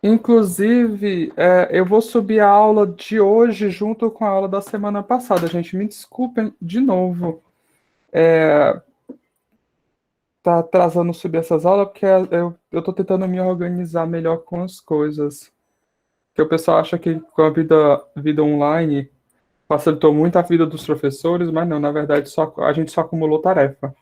Inclusive, eu vou subir a aula de hoje junto com a aula da semana passada, gente. Me desculpem de novo. Tá atrasando subir essas aulas porque eu tô tentando me organizar melhor com as coisas. Porque o pessoal acha que com a vida online facilitou muito a vida dos professores, mas não, na verdade, a gente só acumulou tarefa.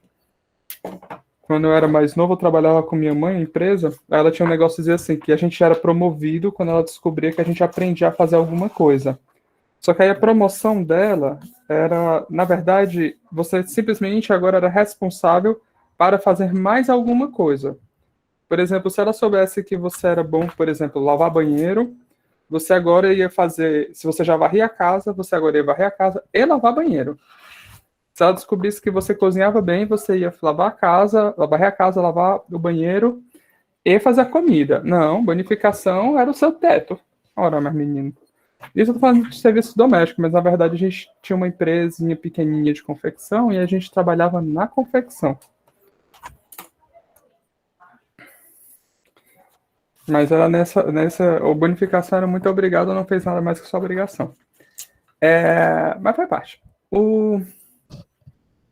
Quando eu era mais novo, eu trabalhava com minha mãe, em empresa, ela tinha um negócio de dizer assim, que a gente era promovido quando ela descobria que a gente aprendia a fazer alguma coisa. Só que aí a promoção dela era, na verdade, você simplesmente agora era responsável para fazer mais alguma coisa. Por exemplo, se ela soubesse que você era bom, por exemplo, lavar banheiro, você agora ia fazer, se você já varria a casa, você agora ia varrer a casa e lavar banheiro. Se ela descobrisse que você cozinhava bem, você ia lavar a casa, varrer a casa, lavar o banheiro e fazer a comida. Não, bonificação era o seu teto. Ora, mas menino. Isso eu tô falando de serviço doméstico, mas na verdade a gente tinha uma empresinha pequenininha de confecção e a gente trabalhava na confecção. Mas era a bonificação era muito obrigado, não fez nada mais que sua obrigação. Mas foi parte. O,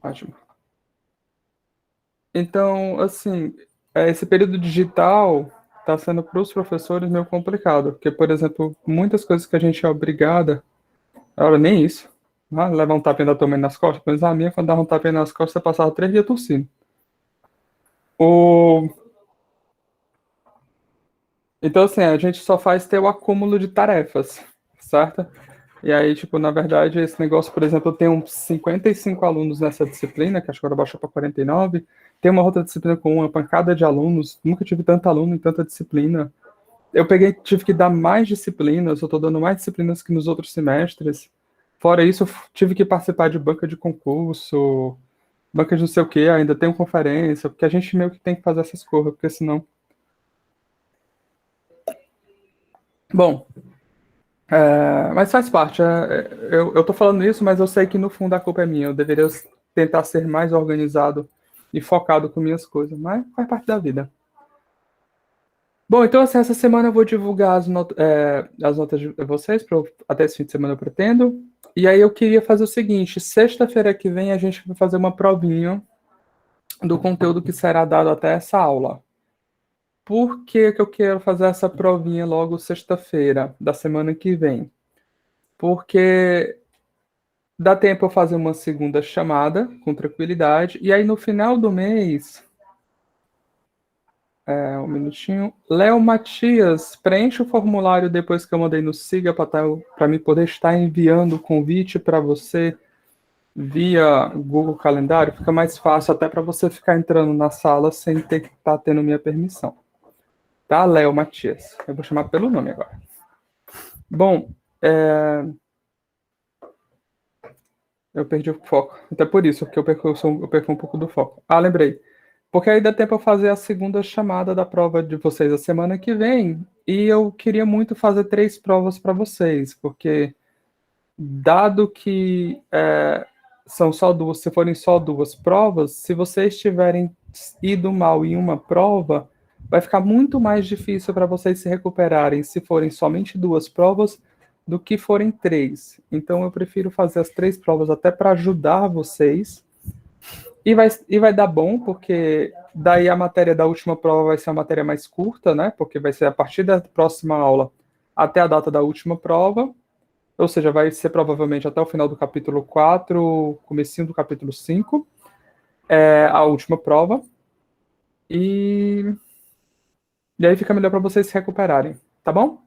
ótimo. Então, assim, esse período digital está sendo para os professores meio complicado, porque, por exemplo, muitas coisas que a gente é obrigada, agora nem isso, levar um tapinha da tua mãe nas costas, mas a minha, quando dava um tapinha nas costas, você passava 3 dias tossindo. O... Então, assim, a gente só faz ter o acúmulo de tarefas, certo? E aí, tipo, na verdade, esse negócio, por exemplo, eu tenho 55 alunos nessa disciplina, que acho que agora baixou para 49. Tem uma outra disciplina com uma pancada de alunos. Nunca tive tanto aluno em tanta disciplina. Eu tive que dar mais disciplinas, eu estou dando mais disciplinas que nos outros semestres. Fora isso, eu tive que participar de banca de concurso, banca de não sei o quê, ainda tem conferência, porque a gente meio que tem que fazer essas coisas, porque senão. Bom, mas faz parte. Eu tô falando isso, mas eu sei que no fundo a culpa é minha. Eu deveria tentar ser mais organizado e focado com minhas coisas, mas faz parte da vida. Bom, então assim, essa semana eu vou divulgar as notas de vocês, até esse fim de semana eu pretendo. E aí eu queria fazer o seguinte, sexta-feira que vem a gente vai fazer uma provinha do conteúdo que será dado até essa aula. Por que que eu quero fazer essa provinha logo sexta-feira da semana que vem? Porque dá tempo eu fazer uma segunda chamada com tranquilidade, e aí no final do mês, um minutinho, Léo Matias, preenche o formulário depois que eu mandei no Siga para mim poder estar enviando o convite para você via Google Calendário, fica mais fácil até para você ficar entrando na sala sem ter que estar tendo minha permissão. Tá, Léo Matias? Eu vou chamar pelo nome agora. Bom, eu perdi o foco. Até por isso, porque eu perco um pouco do foco. Ah, lembrei. Porque aí dá tempo eu fazer a segunda chamada da prova de vocês a semana que vem. E eu queria muito fazer 3 provas para vocês, porque dado que são só duas, se forem só 2 provas, se vocês tiverem ido mal em uma prova, vai ficar muito mais difícil para vocês se recuperarem se forem somente 2 provas do que forem 3. Então eu prefiro fazer as 3 provas até para ajudar vocês. E vai dar bom, porque daí a matéria da última prova vai ser a matéria mais curta, né? Porque vai ser a partir da próxima aula até a data da última prova. Ou seja, vai ser provavelmente até o final do capítulo 4, comecinho do capítulo 5, a última prova. E, e aí fica melhor para vocês se recuperarem, tá bom?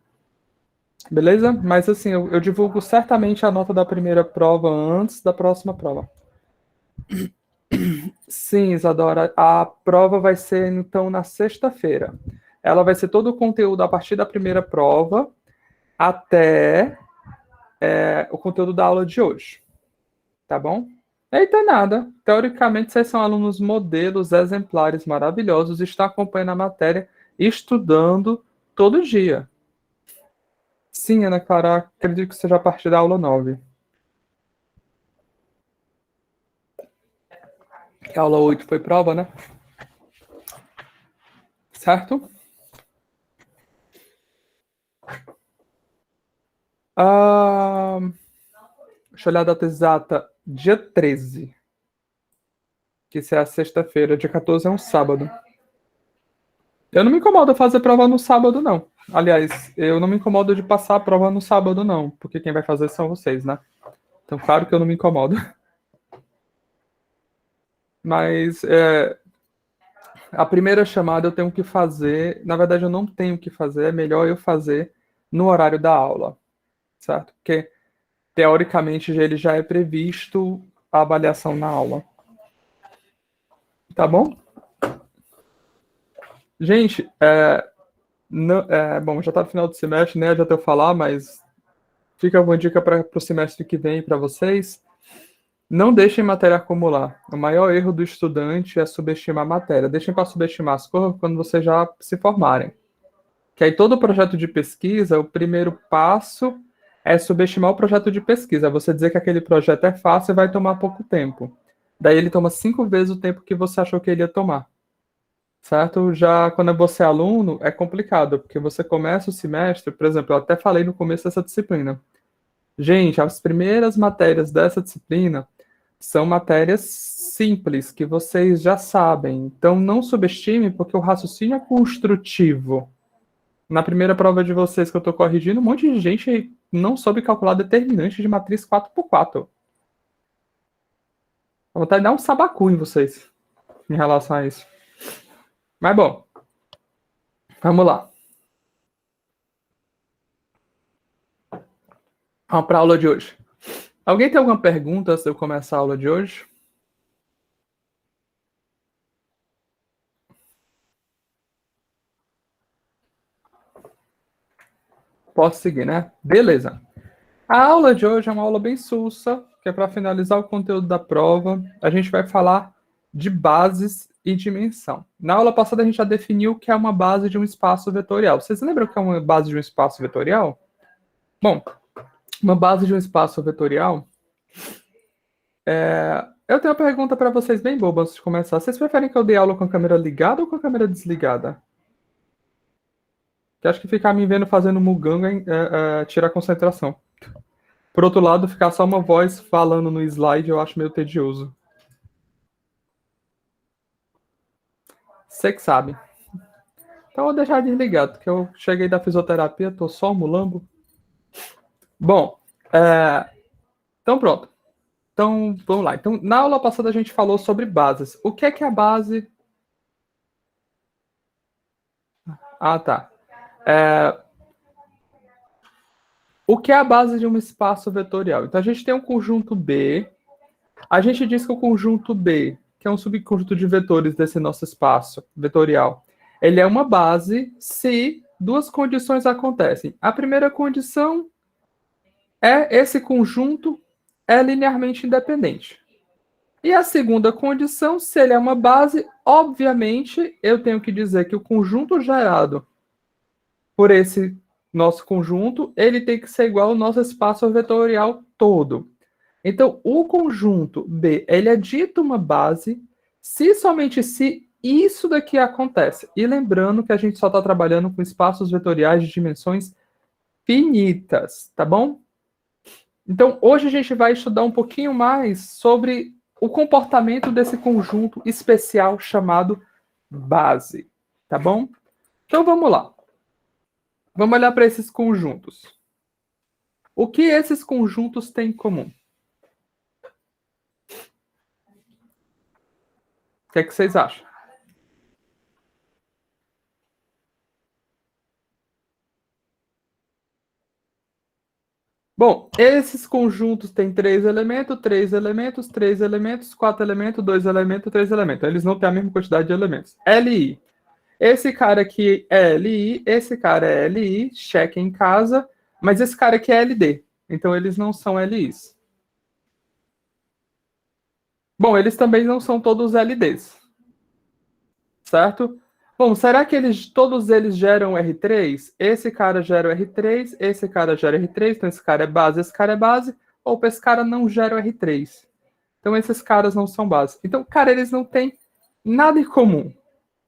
Beleza? Mas assim, eu divulgo certamente a nota da primeira prova antes da próxima prova. Sim, Isadora, a prova vai ser então na sexta-feira. Ela vai ser todo o conteúdo a partir da primeira prova até o conteúdo da aula de hoje, tá bom? Eita, nada. Teoricamente, vocês são alunos modelos, exemplares, maravilhosos, estão acompanhando a matéria, estudando todo dia. Sim, Ana Clara, acredito que seja a partir da aula 9. A aula 8 foi prova, né? Certo? Deixa eu olhar a data exata. Dia 13, que isso é a sexta-feira. Dia 14 é um sábado. Eu não me incomodo fazer prova no sábado, não. Aliás, eu não me incomodo de passar a prova no sábado, não. Porque quem vai fazer são vocês, né? Então, claro que eu não me incomodo. Mas a primeira chamada eu tenho que fazer. Na verdade, eu não tenho que fazer. É melhor eu fazer no horário da aula, certo? Porque, teoricamente, ele já é previsto a avaliação na aula. Tá bom? Gente, bom, já tá no final do semestre, né? Já tenho que falar, mas fica uma dica para o semestre que vem para vocês. Não deixem matéria acumular. O maior erro do estudante é subestimar a matéria. Deixem para subestimar as coisas quando vocês já se formarem. Que aí todo projeto de pesquisa, o primeiro passo é subestimar o projeto de pesquisa. É você dizer que aquele projeto é fácil e vai tomar pouco tempo. Daí ele toma 5 vezes o tempo que você achou que ele ia tomar. Certo? Já quando você é aluno, é complicado, porque você começa o semestre, por exemplo, eu até falei no começo dessa disciplina. Gente, as primeiras matérias dessa disciplina são matérias simples, que vocês já sabem. Então, não subestime, porque o raciocínio é construtivo. Na primeira prova de vocês que eu estou corrigindo, um monte de gente não soube calcular determinante de matriz 4x4. A vontade de dar um sabacu em vocês em relação a isso. Mas, bom, vamos lá. Vamos para a aula de hoje. Alguém tem alguma pergunta antes de eu começar a aula de hoje? Posso seguir, né? Beleza. A aula de hoje é uma aula bem sussa, que é para finalizar o conteúdo da prova. A gente vai falar de bases e dimensão. Na aula passada a gente já definiu o que é uma base de um espaço vetorial. Vocês lembram o que é uma base de um espaço vetorial? Bom, uma base de um espaço vetorial. Eu tenho uma pergunta para vocês bem boba antes de começar. Vocês preferem que eu dê aula com a câmera ligada ou com a câmera desligada? Que acho que ficar me vendo fazendo muganga tira a concentração. Por outro lado, ficar só uma voz falando no slide eu acho meio tedioso. Você que sabe. Então eu vou deixar desligado, porque eu cheguei da fisioterapia, tô só um mulambo. Bom, então pronto. Então vamos lá. Então, na aula passada a gente falou sobre bases. O que é a base? Ah, tá. O que é a base de um espaço vetorial? Então a gente tem um conjunto B. A gente diz que o conjunto B, que é um subconjunto de vetores desse nosso espaço vetorial, ele é uma base se duas condições acontecem. A primeira condição é esse conjunto é linearmente independente. E a segunda condição, se ele é uma base, obviamente eu tenho que dizer que o conjunto gerado por esse nosso conjunto, ele tem que ser igual ao nosso espaço vetorial todo. Então, o conjunto B, ele é dito uma base se somente se isso daqui acontece. E lembrando que a gente só está trabalhando com espaços vetoriais de dimensões finitas, tá bom? Então, hoje a gente vai estudar um pouquinho mais sobre o comportamento desse conjunto especial chamado base, tá bom? Então, vamos lá. Vamos olhar para esses conjuntos. O que esses conjuntos têm em comum? O que é que vocês acham? Bom, esses conjuntos têm três elementos, três elementos, três elementos, quatro elementos, dois elementos, três elementos. Eles não têm a mesma quantidade de elementos. LI. Esse cara aqui é LI, esse cara é LI, cheque em casa, mas esse cara aqui é LD. Então eles não são LIs. Bom, eles também não são todos LDs. Certo? Bom, será que todos eles geram R3? Esse cara gera o R3, esse cara gera R3, então esse cara é base, ou esse cara não gera o R3. Então esses caras não são base. Então, cara, eles não têm nada em comum,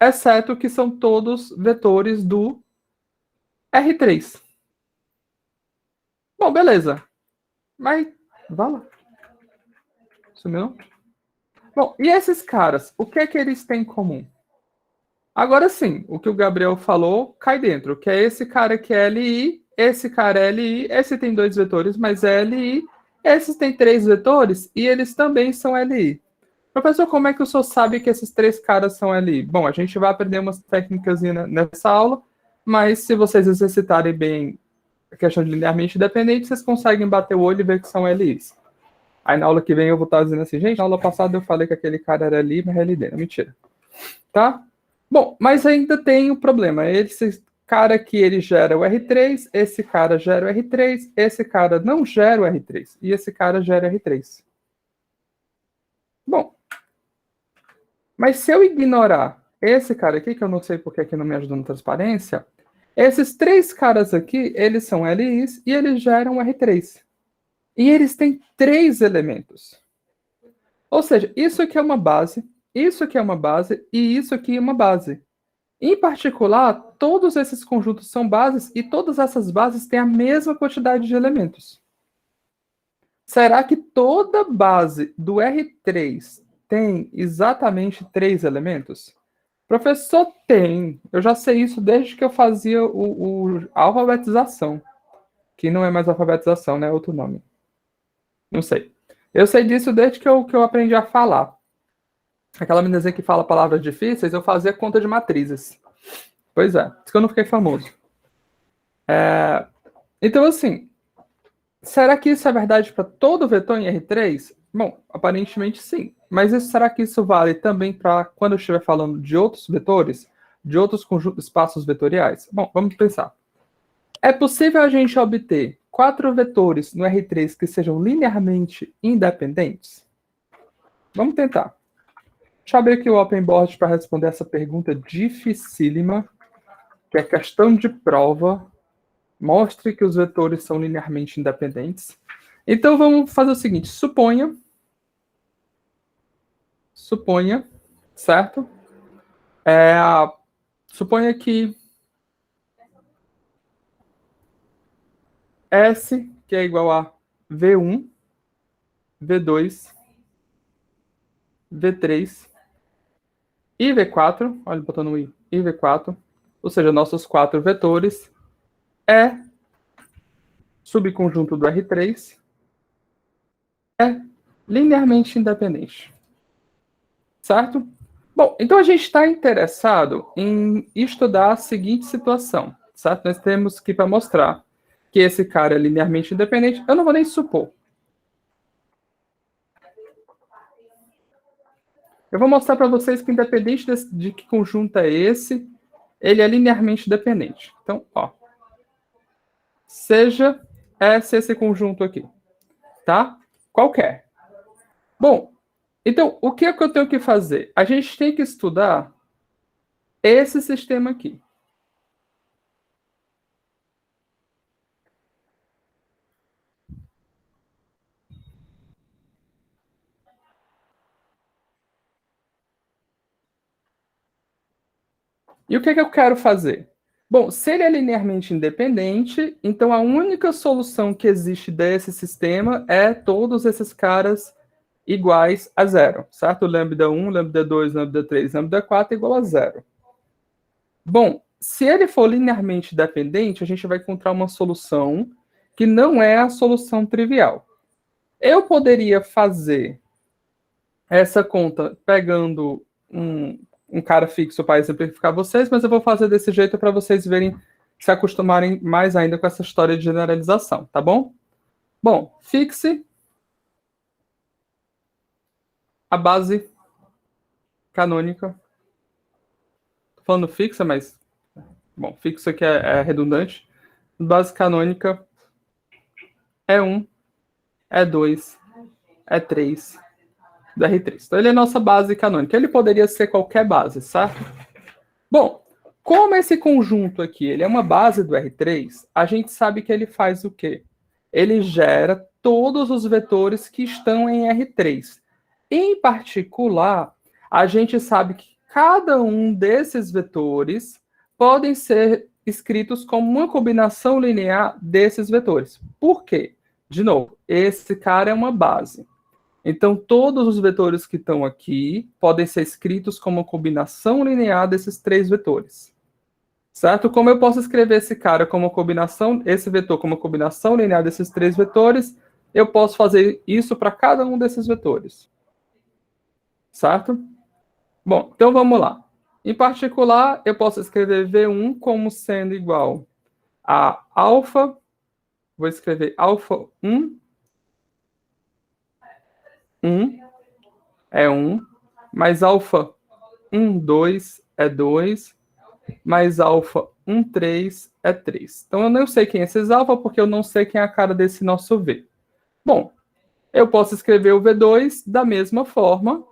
exceto que são todos vetores do R3. Bom, beleza. Mas, vá lá. Sumiu? Bom, e esses caras, o que é que eles têm em comum? Agora sim, o que o Gabriel falou cai dentro, que é esse cara que é LI, esse cara é LI, esse tem 2 vetores, mas é LI, esses têm 3 vetores e eles também são LI. Professor, como é que o senhor sabe que esses 3 caras são LI? Bom, a gente vai aprender umas técnicas nessa aula, mas se vocês exercitarem bem a questão de linearmente independente, vocês conseguem bater o olho e ver que são LIs. Aí na aula que vem eu vou estar dizendo assim, gente, na aula passada eu falei que aquele cara era LI, mas é LD. Não, mentira. Tá? Bom, mas ainda tem o problema. Esse cara que ele gera o R3, esse cara gera o R3, esse cara não gera o R3, e esse cara gera o R3. Bom, mas se eu ignorar esse cara aqui, que eu não sei porque aqui não me ajuda na transparência, esses 3 caras aqui, eles são LIs e eles geram R3. E eles têm 3 elementos. Ou seja, isso aqui é uma base, isso aqui é uma base e isso aqui é uma base. Em particular, todos esses conjuntos são bases e todas essas bases têm a mesma quantidade de elementos. Será que toda base do R3 tem exatamente 3 elementos? Professor, tem. Eu já sei isso desde que eu fazia a alfabetização. Que não é mais alfabetização, né? É outro nome. Não sei. Eu sei disso desde que eu aprendi a falar. Aquela meninazinha que fala palavras difíceis, eu fazia conta de matrizes. Pois é, isso que eu não fiquei famoso. Então, assim, será que isso é verdade para todo vetor em R3? Bom, aparentemente sim. Mas será que isso vale também para quando eu estiver falando de outros vetores? De outros conjuntos, espaços vetoriais? Bom, vamos pensar. É possível a gente obter 4 vetores no R3 que sejam linearmente independentes? Vamos tentar. Deixa eu abrir aqui o OpenBoard para responder essa pergunta dificílima, que é questão de prova. Mostre que os vetores são linearmente independentes. Então, vamos fazer o seguinte. Suponha, certo? Suponha que S, que é igual a V1, V2, V3 e V4, olha botando o I, e V4, ou seja, nossos 4 vetores, é subconjunto do R3, é linearmente independente. Certo? Bom, então a gente está interessado em estudar a seguinte situação, certo? Nós temos que, para mostrar que esse cara é linearmente independente, eu não vou nem supor. Eu vou mostrar para vocês que, independente de que conjunto é esse, ele é linearmente dependente. Então, ó, seja esse conjunto aqui, tá? Qualquer. Bom, então, o que é que eu tenho que fazer? A gente tem que estudar esse sistema aqui. E o que é que eu quero fazer? Bom, se ele é linearmente independente, então a única solução que existe desse sistema é todos esses caras iguais a zero, certo? Lambda 1, lambda 2, lambda 3, lambda 4 é igual a zero. Bom, se ele for linearmente dependente, a gente vai encontrar uma solução que não é a solução trivial. Eu poderia fazer essa conta pegando um cara fixo para exemplificar vocês, mas eu vou fazer desse jeito para vocês verem, se acostumarem mais ainda com essa história de generalização, tá bom? Bom, fixe a base canônica. Tô falando fixa, mas bom, fixo aqui é redundante. Base canônica é 1, é 2, é 3 do R3. Então ele é nossa base canônica. Ele poderia ser qualquer base, certo? Bom, como esse conjunto aqui ele é uma base do R3, a gente sabe que ele faz o quê? Ele gera todos os vetores que estão em R3. Em particular, a gente sabe que cada um desses vetores podem ser escritos como uma combinação linear desses vetores. Por quê? De novo, esse cara é uma base. Então, todos os vetores que estão aqui podem ser escritos como uma combinação linear desses três vetores. Certo? Como eu posso escrever esse cara como combinação, esse vetor como combinação linear desses três vetores, eu posso fazer isso para cada um desses vetores. Certo? Bom, então vamos lá. Em particular, eu posso escrever V1 como sendo igual a alfa, vou escrever alfa 1, 1 é 1, mais alfa 1, 2 é 2, mais alfa 1, 3 é 3. Então eu não sei quem é esses alfa, porque eu não sei quem é a cara desse nosso V. Bom, eu posso escrever o V2 da mesma forma,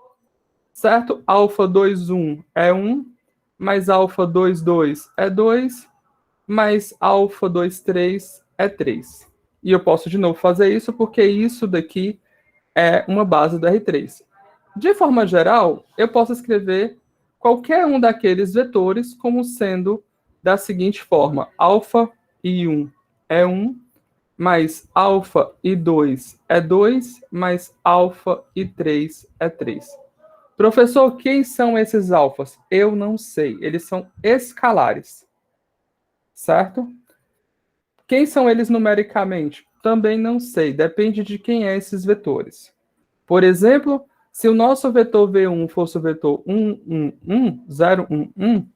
certo? Alfa 2, 1 é 1, mais alfa 2, 2 é 2, mais alfa 2, 3 é 3. E eu posso de novo fazer isso, porque isso daqui é uma base do R3. De forma geral, eu posso escrever qualquer um daqueles vetores como sendo da seguinte forma: alfa e 1 é 1, mais alfa e 2 é 2, mais alfa e 3 é 3. Professor, quem são esses alfas? Eu não sei. Eles são escalares. Certo? Quem são eles numericamente? Também não sei. Depende de quem é esses vetores. Por exemplo, se o nosso vetor V1 fosse o vetor 1, 1, 1, 0, 1, 1,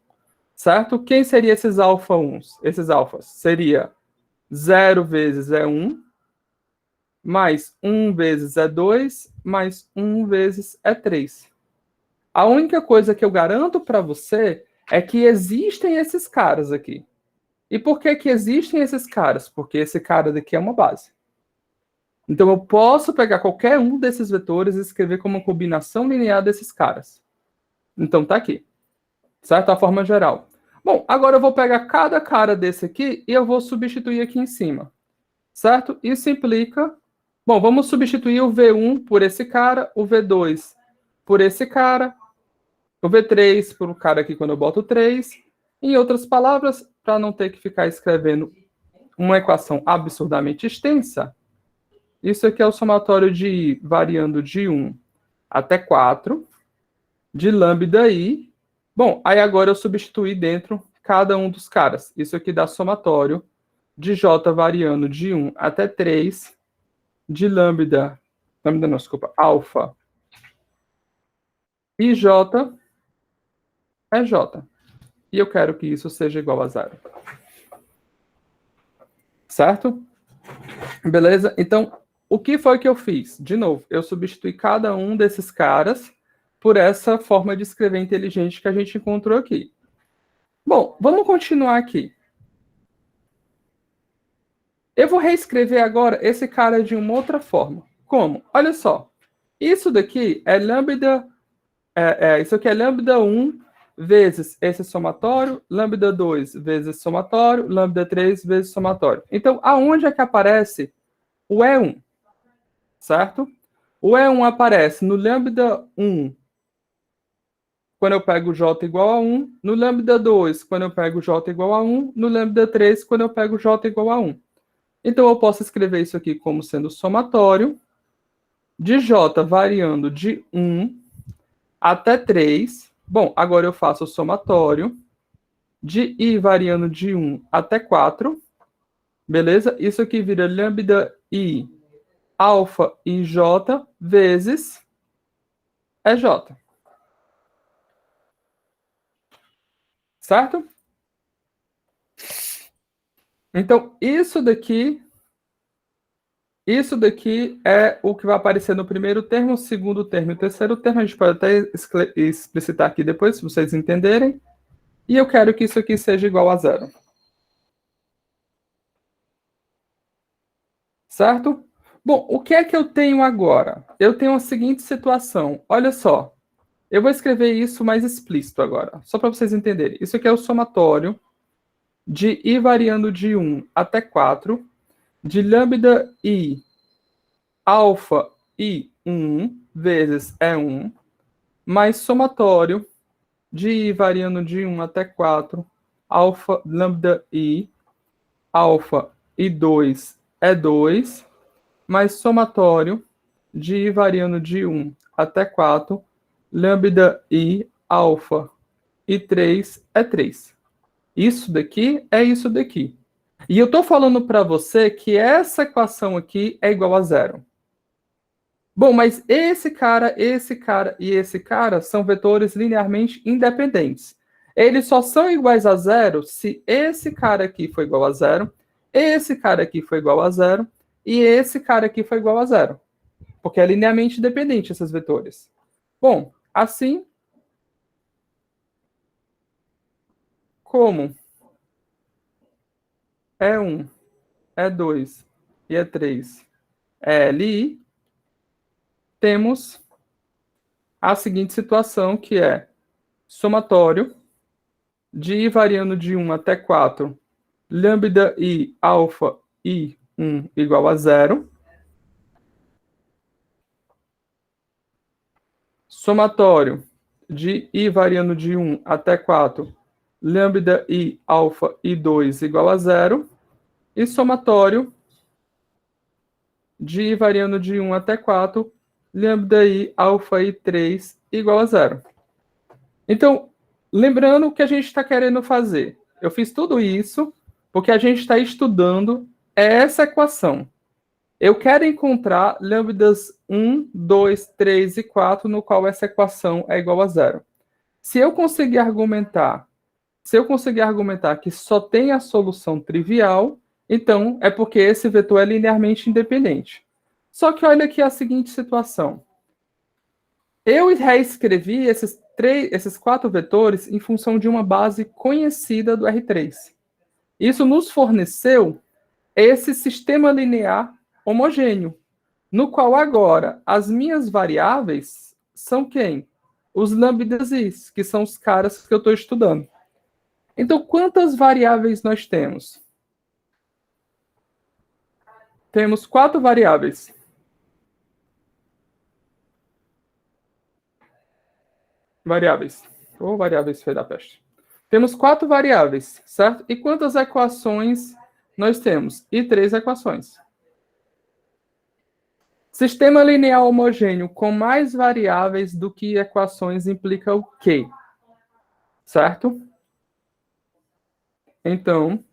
certo? Quem seriam esses alfa 1s? Esses alfas? Seria 0 vezes é 1, mais 1 vezes é 2, mais 1 vezes é 3. A única coisa que eu garanto para você é que existem esses caras aqui. E por que que existem esses caras? Porque esse cara daqui é uma base. Então eu posso pegar qualquer um desses vetores e escrever como uma combinação linear desses caras. Então tá aqui. Certo? A forma geral. Bom, agora eu vou pegar cada cara desse aqui e eu vou substituir aqui em cima. Certo? Isso implica... Bom, vamos substituir o V1 por esse cara, o V2 por esse cara, o V3 por um cara aqui quando eu boto 3. Em outras palavras, para não ter que ficar escrevendo uma equação absurdamente extensa, isso aqui é o somatório de I variando de 1 até 4, de lambda I. Bom, aí agora eu substituí dentro cada um dos caras. Isso aqui dá somatório de J variando de 1 até 3, de lambda não, desculpa, alfa e J é J. E eu quero que isso seja igual a 0. Certo? Beleza? Então, o que foi que eu fiz? De novo, eu substituí cada um desses caras por essa forma de escrever inteligente que a gente encontrou aqui. Bom, vamos continuar aqui. Eu vou reescrever agora esse cara de uma outra forma. Como? Olha só. Isso daqui é lambda... isso aqui é lambda 1 vezes esse somatório, lambda 2 vezes somatório, lambda 3 vezes somatório. Então, aonde é que aparece o E1? Certo? O E1 aparece no lambda 1, quando eu pego J igual a 1, no lambda 2, quando eu pego J igual a 1, no lambda 3, quando eu pego J igual a 1. Então, eu posso escrever isso aqui como sendo somatório de J variando de 1 até 3. Bom, agora eu faço o somatório de I variando de 1 até 4. Beleza? Isso aqui vira lambda I alfa i J vezes EJ. Certo? Então, isso daqui é o que vai aparecer no primeiro termo, segundo termo e terceiro termo. A gente pode até explicitar aqui depois, se vocês entenderem. E eu quero que isso aqui seja igual a 0. Certo? Bom, o que é que eu tenho agora? Eu tenho a seguinte situação. Olha só. Eu vou escrever isso mais explícito agora, só para vocês entenderem. Isso aqui é o somatório de I variando de 1 até 4, de lambda I alfa I1 vezes E1, mais somatório de I variando de 1 até 4, alfa, lambda I, alfa e 2 é 2, mais somatório de I variando de 1 até 4, lambda I, alfa e 3 é 3. Isso daqui é isso daqui. E eu estou falando para você que essa equação aqui é igual a zero. Bom, mas esse cara e esse cara são vetores linearmente independentes. Eles só são iguais a zero se esse cara aqui for igual a zero, esse cara aqui for igual a zero e esse cara aqui for igual a zero. Porque é linearmente independente esses vetores. Bom, assim como é 1, é 2 e é 3 é LI, temos a seguinte situação, que é somatório de I variando de 1 até 4, lambda I, alfa I 1 igual a zero. Somatório de I variando de 1 até 4, lambda I, alfa I 2 igual a zero. E somatório de I variando de 1 até 4, lambda I, alfa I 3 igual a zero. Então, lembrando o que a gente está querendo fazer. Eu fiz tudo isso porque a gente está estudando essa equação. Eu quero encontrar lambdas 1, 2, 3 e 4, no qual essa equação é igual a zero. Se eu conseguir argumentar que só tem a solução trivial, então é porque esse vetor é linearmente independente. Só que olha aqui a seguinte situação. Eu reescrevi esses 4 vetores em função de uma base conhecida do R3. Isso nos forneceu esse sistema linear homogêneo, no qual agora as minhas variáveis são quem? Os lambdas I, que são os caras que eu estou estudando. Então, quantas variáveis nós temos? Temos 4 variáveis. Variáveis foi da peste. Temos 4 variáveis, certo? E quantas equações nós temos? E 3 equações. Sistema linear homogêneo com mais variáveis do que equações implica o quê? Certo? Então,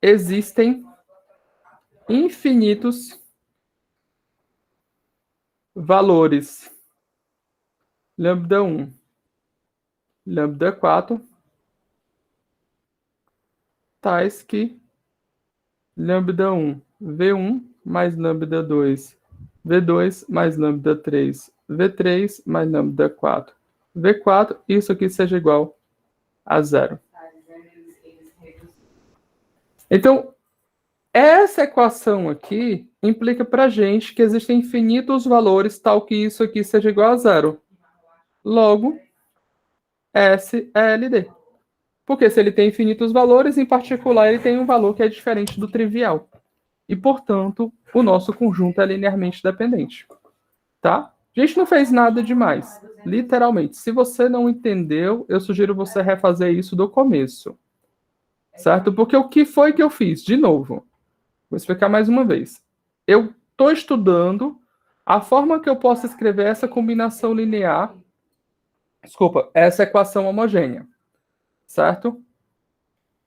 existem infinitos valores. Lambda 1, lambda 4, tais que lambda 1, V1 mais lambda 2, V2 mais lambda 3, V3 mais lambda 4, V4, isso aqui seja igual a zero. Então, essa equação aqui implica para a gente que existem infinitos valores tal que isso aqui seja igual a zero. Logo, S é LD. Porque se ele tem infinitos valores, em particular, ele tem um valor que é diferente do trivial. E, portanto, o nosso conjunto é linearmente dependente. Tá? A gente não fez nada demais. Literalmente. Se você não entendeu, eu sugiro você refazer isso do começo. Certo? Porque o que foi que eu fiz? De novo. Vou explicar mais uma vez. Eu estou estudando a forma que eu posso escrever essa combinação linear. Desculpa, essa equação homogênea. Certo?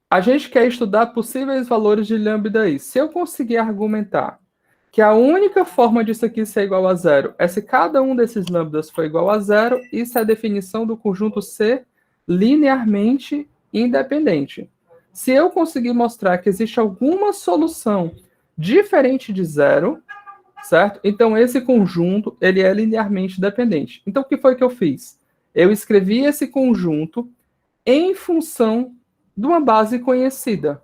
A gente quer estudar possíveis valores de lambda I. Se eu conseguir argumentar que a única forma disso aqui ser igual a zero é se cada um desses lambdas for igual a zero, isso é a definição do conjunto C linearmente independente. Se eu conseguir mostrar que existe alguma solução diferente de zero, certo? Então, esse conjunto, ele é linearmente dependente. Então, o que foi que eu fiz? Eu escrevi esse conjunto em função de uma base conhecida.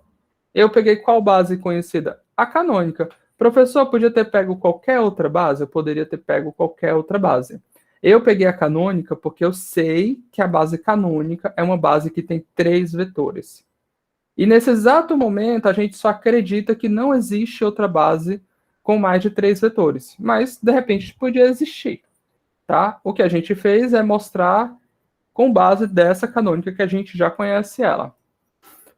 Eu peguei qual base conhecida? A canônica. Professor, podia ter pego qualquer outra base? Eu poderia ter pego qualquer outra base. Eu peguei a canônica porque eu sei que a base canônica é uma base que tem 3 vetores. E nesse exato momento, a gente só acredita que não existe outra base com mais de 3 vetores. Mas, de repente, podia existir. Tá? O que a gente fez é mostrar com base dessa canônica que a gente já conhece ela.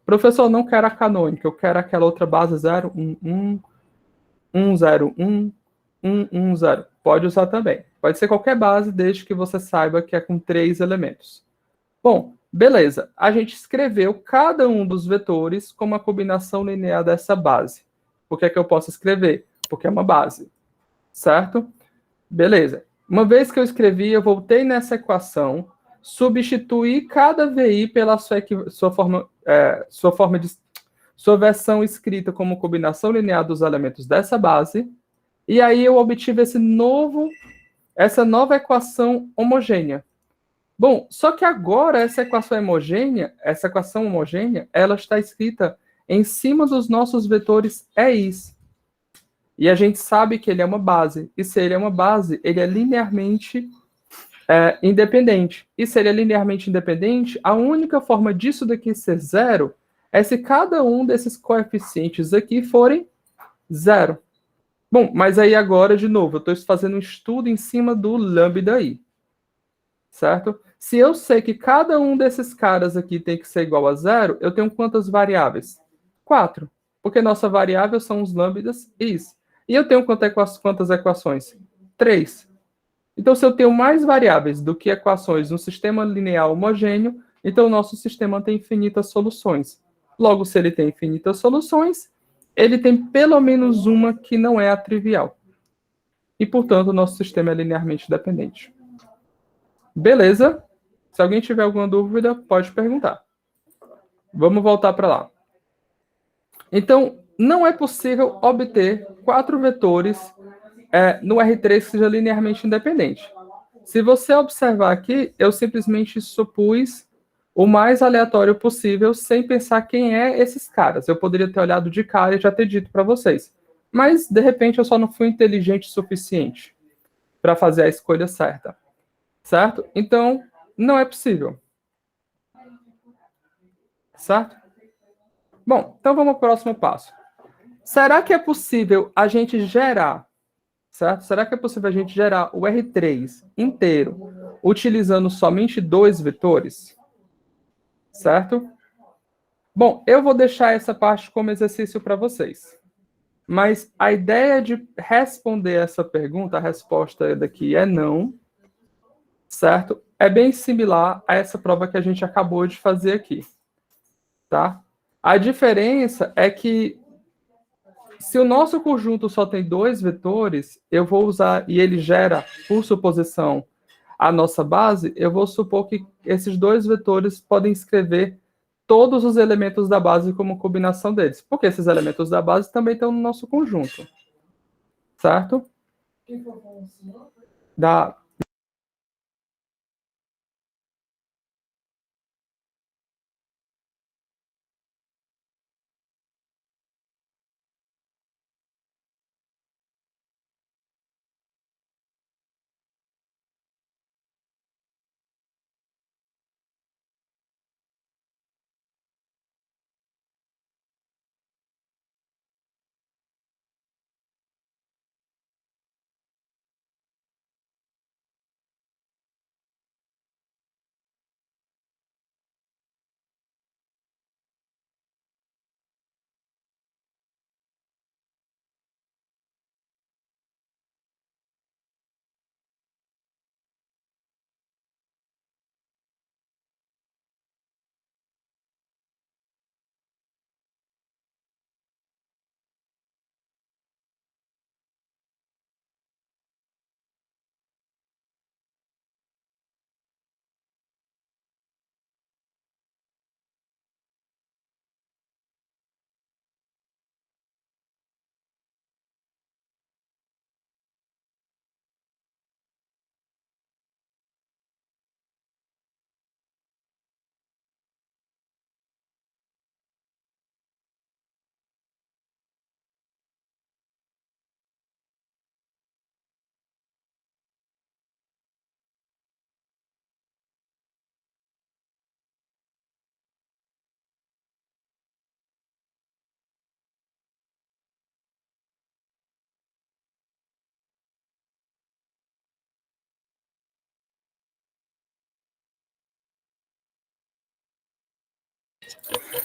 Professor, não quero a canônica, eu quero aquela outra base 0, 1, 1, 1, 0, 1, 1, 1, 0. Pode usar também. Pode ser qualquer base, desde que você saiba que é com 3 elementos. Bom, beleza. A gente escreveu cada um dos vetores como uma combinação linear dessa base. Por que é que eu posso escrever? Porque é uma base, certo? Beleza. Uma vez que eu escrevi, eu voltei nessa equação, substituí cada VI pela sua versão escrita como combinação linear dos elementos dessa base, e aí eu obtive essa nova equação homogênea. Bom, só que agora essa equação homogênea, ela está escrita em cima dos nossos vetores EIs. E a gente sabe que ele é uma base. E se ele é uma base, ele é linearmente independente. E se ele é linearmente independente, a única forma disso daqui ser zero é se cada um desses coeficientes aqui forem zero. Bom, mas aí agora, de novo, eu estou fazendo um estudo em cima do lambda i, certo? Se eu sei que cada um desses caras aqui tem que ser igual a zero, eu tenho quantas variáveis? 4. Porque nossa variável são os lambdas i's. E eu tenho quantas equações? 3. Então, se eu tenho mais variáveis do que equações no sistema linear homogêneo, então o nosso sistema tem infinitas soluções. Logo, se ele tem infinitas soluções, ele tem pelo menos uma que não é a trivial. E, portanto, o nosso sistema é linearmente dependente. Beleza? Se alguém tiver alguma dúvida, pode perguntar. Vamos voltar para lá. Então, não é possível obter 4 vetores no R3 que seja linearmente independente. Se você observar aqui, eu simplesmente supus o mais aleatório possível, sem pensar quem é esses caras. Eu poderia ter olhado de cara e já ter dito para vocês. Mas, de repente, eu só não fui inteligente o suficiente para fazer a escolha certa. Certo? Então, não é possível. Certo? Bom, então vamos ao próximo passo. Será que é possível a gente gerar, certo? Será que é possível a gente gerar o R3 inteiro utilizando somente 2 vetores? Certo? Bom, eu vou deixar essa parte como exercício para vocês. Mas a ideia de responder essa pergunta, a resposta daqui é não, certo? É bem similar a essa prova que a gente acabou de fazer aqui, tá? A diferença é que se o nosso conjunto só tem 2 vetores, eu vou usar, e ele gera, por suposição, a nossa base, eu vou supor que esses 2 vetores podem escrever todos os elementos da base como combinação deles, porque esses elementos da base também estão no nosso conjunto, certo? Da,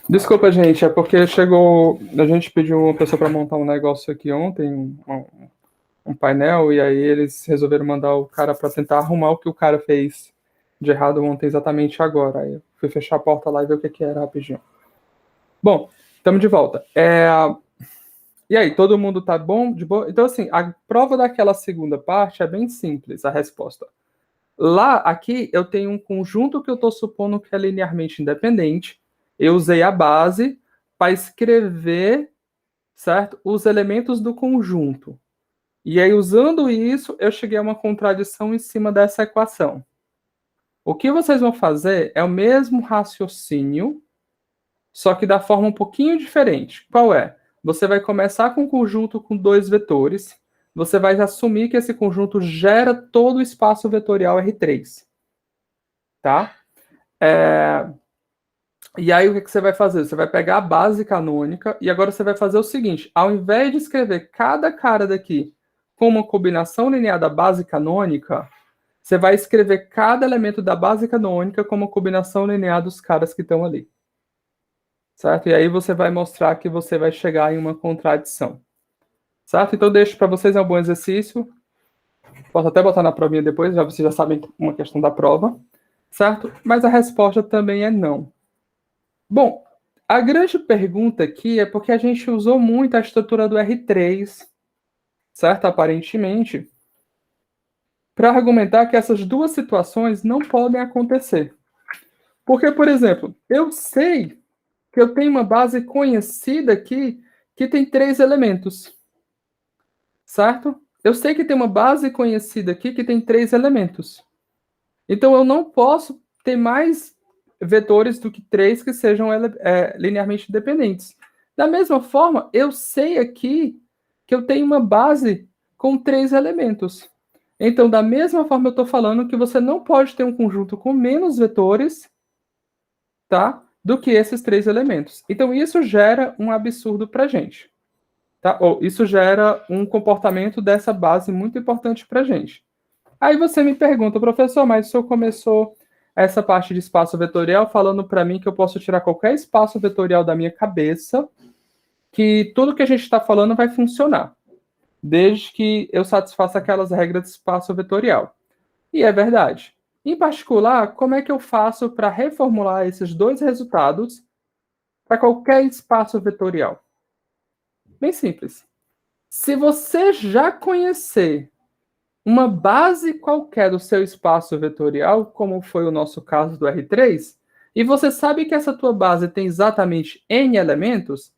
Desculpa, gente, é porque chegou. A gente pediu uma pessoa para montar um negócio aqui ontem, um painel, e aí eles resolveram mandar o cara para tentar arrumar o que o cara fez de errado ontem, exatamente agora. Aí eu fui fechar a porta lá e ver o que, que era rapidinho. Bom, estamos de volta. E aí, todo mundo tá bom? De boa? Então, assim, a prova daquela segunda parte é bem simples, a resposta. Lá, aqui, eu tenho um conjunto que eu estou supondo que é linearmente independente. Eu usei a base para escrever, certo, os elementos do conjunto. E aí, usando isso, eu cheguei a uma contradição em cima dessa equação. O que vocês vão fazer é o mesmo raciocínio, só que da forma um pouquinho diferente. Qual é? Você vai começar com um conjunto com dois vetores. Você vai assumir que esse conjunto gera todo o espaço vetorial R3. Tá? E aí, o que você vai fazer? Você vai pegar a base canônica e agora você vai fazer o seguinte: ao invés de escrever cada cara daqui com uma combinação linear da base canônica, você vai escrever cada elemento da base canônica como uma combinação linear dos caras que estão ali. Certo? E aí você vai mostrar que você vai chegar em uma contradição. Certo? Então, deixo para vocês um bom exercício. Posso até botar na provinha depois, já vocês já sabem uma questão da prova. Certo? Mas a resposta também é não. Bom, a grande pergunta aqui é porque a gente usou muito a estrutura do R3, certo? Aparentemente, para argumentar que essas duas situações não podem acontecer. Porque, por exemplo, eu sei que eu tenho uma base conhecida aqui que tem 3 elementos, certo? Eu sei que tem uma base conhecida aqui que tem 3 elementos. Então, eu não posso ter mais vetores do que 3 que sejam linearmente dependentes. Da mesma forma, eu sei aqui que eu tenho uma base com 3 elementos. Então, da mesma forma, eu estou falando que você não pode ter um conjunto com menos vetores, tá? Do que esses 3 elementos. Então, isso gera um absurdo para a gente. Tá? Ou isso gera um comportamento dessa base muito importante para a gente. Aí você me pergunta, professor, mas o senhor começou essa parte de espaço vetorial falando para mim que eu posso tirar qualquer espaço vetorial da minha cabeça, que tudo que a gente está falando vai funcionar, desde que eu satisfaça aquelas regras de espaço vetorial. E é verdade. Em particular, como é que eu faço para reformular esses dois resultados para qualquer espaço vetorial? Bem simples. Se você já conhecer uma base qualquer do seu espaço vetorial, como foi o nosso caso do R3, e você sabe que essa tua base tem exatamente n elementos,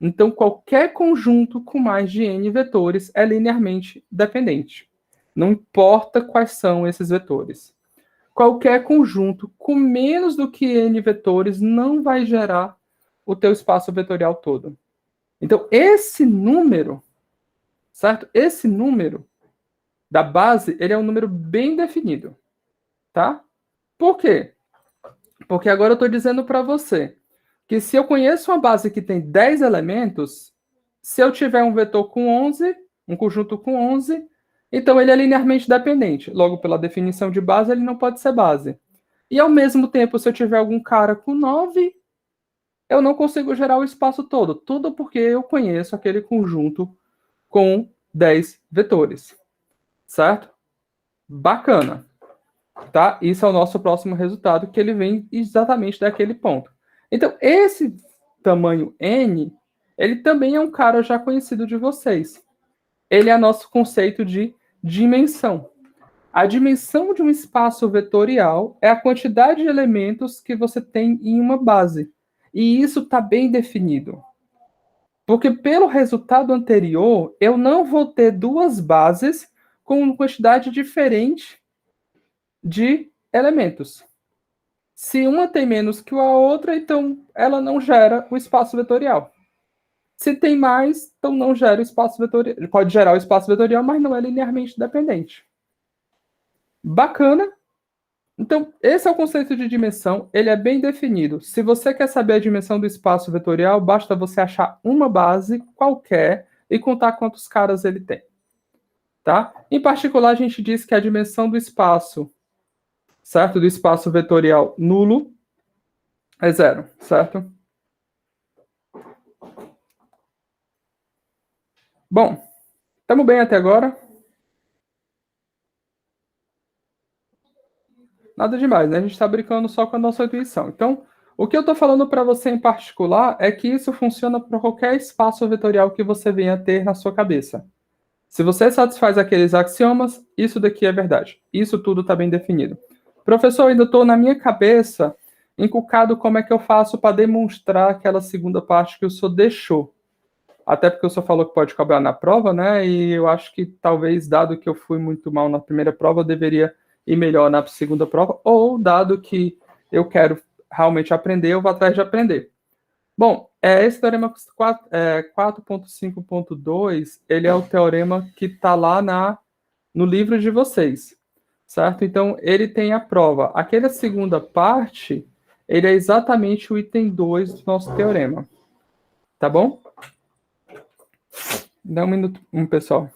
então qualquer conjunto com mais de n vetores é linearmente dependente. Não importa quais são esses vetores. Qualquer conjunto com menos do que n vetores não vai gerar o teu espaço vetorial todo. Então, esse número, certo? Esse número da base, ele é um número bem definido, tá? Por quê? Porque agora eu estou dizendo para você que se eu conheço uma base que tem 10 elementos, se eu tiver um vetor com 11, um conjunto com 11, então ele é linearmente dependente. Logo, pela definição de base, ele não pode ser base. E ao mesmo tempo, se eu tiver algum cara com 9, eu não consigo gerar o espaço todo. Tudo porque eu conheço aquele conjunto com 10 vetores. Certo? Bacana. Tá? Isso é o nosso próximo resultado, que ele vem exatamente daquele ponto. Então, esse tamanho n, ele também é um cara já conhecido de vocês. Ele é nosso conceito de dimensão. A dimensão de um espaço vetorial é a quantidade de elementos que você tem em uma base. E isso está bem definido. Porque pelo resultado anterior, eu não vou ter duas bases com uma quantidade diferente de elementos. Se uma tem menos que a outra, então ela não gera o espaço vetorial. Se tem mais, então não gera o espaço vetorial. Pode gerar o espaço vetorial, mas não é linearmente dependente. Bacana. Então, esse é o conceito de dimensão, ele é bem definido. Se você quer saber a dimensão do espaço vetorial, basta você achar uma base qualquer e contar quantos caras ele tem. Tá? Em particular, a gente diz que a dimensão do espaço, certo? Do espaço vetorial nulo é 0, certo? Bom, estamos bem até agora. Nada demais, né? A gente está brincando só com a nossa intuição. Então, o que eu estou falando para você em particular é que isso funciona para qualquer espaço vetorial que você venha ter na sua cabeça. Se você satisfaz aqueles axiomas, isso daqui é verdade. Isso tudo está bem definido. Professor, eu ainda estou na minha cabeça encucado como é que eu faço para demonstrar aquela segunda parte que o senhor deixou. Até porque o senhor falou que pode cobrar na prova, né? E eu acho que talvez, dado que eu fui muito mal na primeira prova, eu deveria ir melhor na segunda prova, ou dado que eu quero realmente aprender, eu vou atrás de aprender. Bom, esse teorema 4.5.2, ele é o teorema que está lá no livro de vocês, certo? Então, ele tem a prova. Aquela segunda parte, ele é exatamente o item 2 do nosso teorema, tá bom? Dá um minuto, pessoal.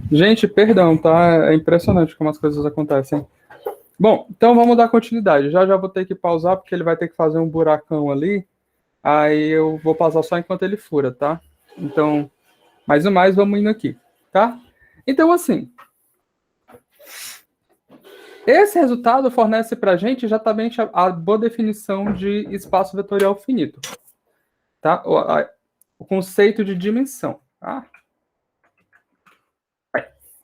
Gente, perdão, tá? É impressionante como as coisas acontecem. Bom, então vamos dar continuidade. Já já vou ter que pausar, porque ele vai ter que fazer um buracão ali. Aí eu vou pausar só enquanto ele fura, tá? Então, mais ou mais, vamos indo aqui, tá? Então, assim, esse resultado fornece para a gente exatamente a boa definição de espaço vetorial finito, tá? O conceito de dimensão, tá?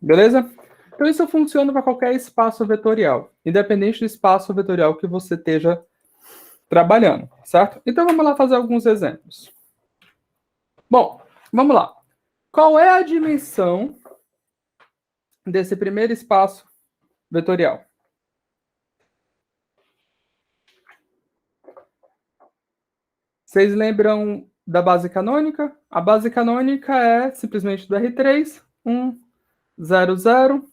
Beleza? Então, isso funciona para qualquer espaço vetorial, independente do espaço vetorial que você esteja trabalhando, certo? Então, vamos lá fazer alguns exemplos. Bom, vamos lá. Qual é a dimensão desse primeiro espaço vetorial? Vocês lembram da base canônica? A base canônica é simplesmente do R3, 1, 0, 0,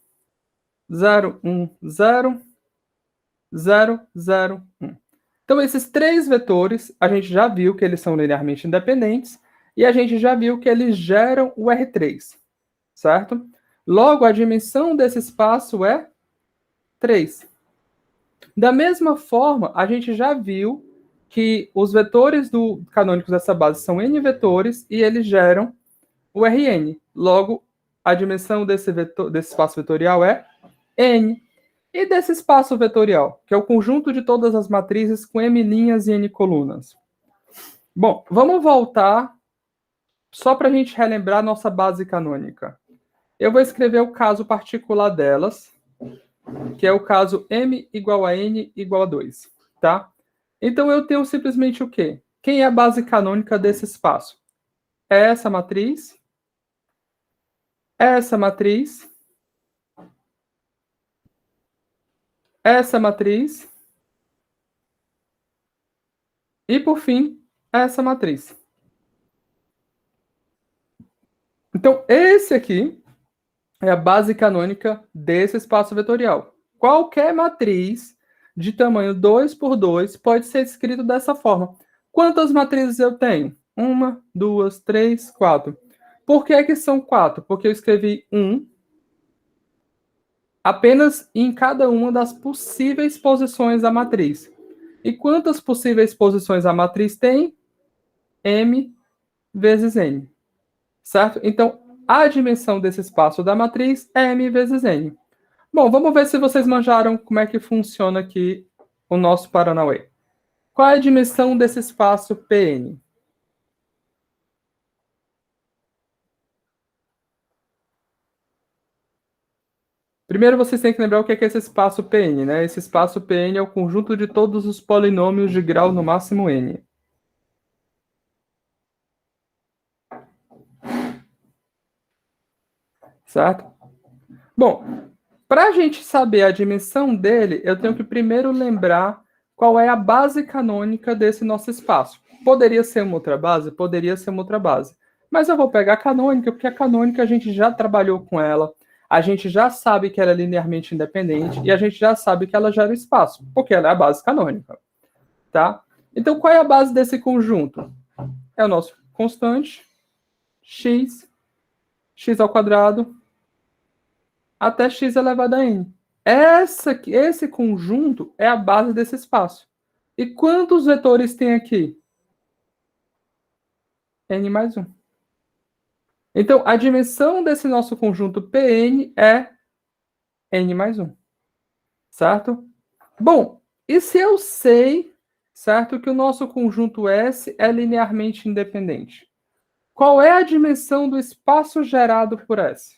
0, 1, 0, 0, 0, 1. Então, esses três vetores, a gente já viu que eles são linearmente independentes e a gente já viu que eles geram o R3, certo? Logo, a dimensão desse espaço é 3. Da mesma forma, a gente já viu que os vetores canônicos dessa base são n vetores e eles geram o Rn. Logo, a dimensão desse espaço vetorial é n. E desse espaço vetorial, que é o conjunto de todas as matrizes com m linhas e n colunas? Bom, vamos voltar só para a gente relembrar nossa base canônica. Eu vou escrever o caso particular delas, que é o caso m igual a n igual a 2, tá? Então, eu tenho simplesmente o quê? Quem é a base canônica desse espaço? É essa matriz, essa matriz, essa matriz e, por fim, essa matriz. Então, esse aqui é a base canônica desse espaço vetorial. Qualquer matriz de tamanho 2 por 2 pode ser escrito dessa forma. Quantas matrizes eu tenho? 1, 2, 3, 4. Por que que são 4? Porque eu escrevi 1 apenas em cada uma das possíveis posições da matriz. E quantas possíveis posições a matriz tem? M vezes N. Certo? Então, a dimensão desse espaço da matriz é M vezes N. Bom, vamos ver se vocês manjaram como é que funciona aqui o nosso Paranauê. Qual é a dimensão desse espaço Pn? Primeiro vocês têm que lembrar o que é esse espaço Pn, né? Esse espaço Pn é o conjunto de todos os polinômios de grau no máximo n. Certo? Bom, para a gente saber a dimensão dele, eu tenho que primeiro lembrar qual é a base canônica desse nosso espaço. Poderia ser uma outra base? Poderia ser uma outra base. Mas eu vou pegar a canônica, porque a canônica a gente já trabalhou com ela, a gente já sabe que ela é linearmente independente e a gente já sabe que ela gera espaço, porque ela é a base canônica. Tá? Então, qual é a base desse conjunto? É o nosso constante, x ao quadrado, até x elevado a n. Esse conjunto é a base desse espaço. E quantos vetores tem aqui? N mais 1. Então, a dimensão desse nosso conjunto Pn é N mais 1. Certo? Bom, e se eu sei, certo, que o nosso conjunto S é linearmente independente? Qual é a dimensão do espaço gerado por S?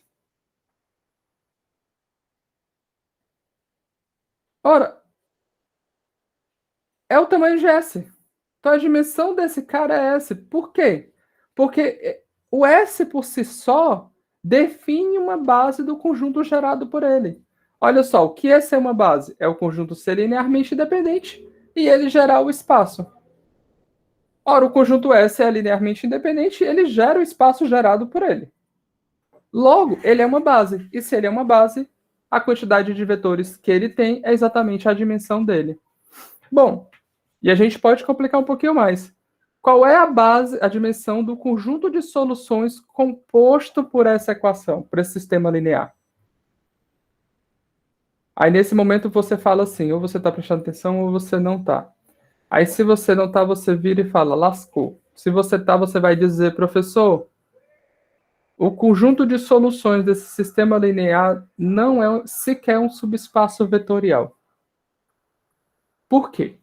Ora, é o tamanho de S. Então a dimensão desse cara é S. Por quê? Porque o S por si só define uma base do conjunto gerado por ele. Olha só, o que é ser uma base? É o conjunto ser linearmente independente e ele gerar o espaço. Ora, o conjunto S é linearmente independente e ele gera o espaço gerado por ele. Logo, ele é uma base. E se ele é uma base, a quantidade de vetores que ele tem é exatamente a dimensão dele. Bom, e a gente pode complicar um pouquinho mais. qual é a base, a dimensão do conjunto de soluções composto por essa equação, por esse sistema linear? Aí, nesse momento, você fala assim, ou você está prestando atenção ou você não está. Aí, se você não está, você vira e fala, lascou. Se você está, você vai dizer, professor, o conjunto de soluções desse sistema linear não é sequer um subespaço vetorial. Por quê?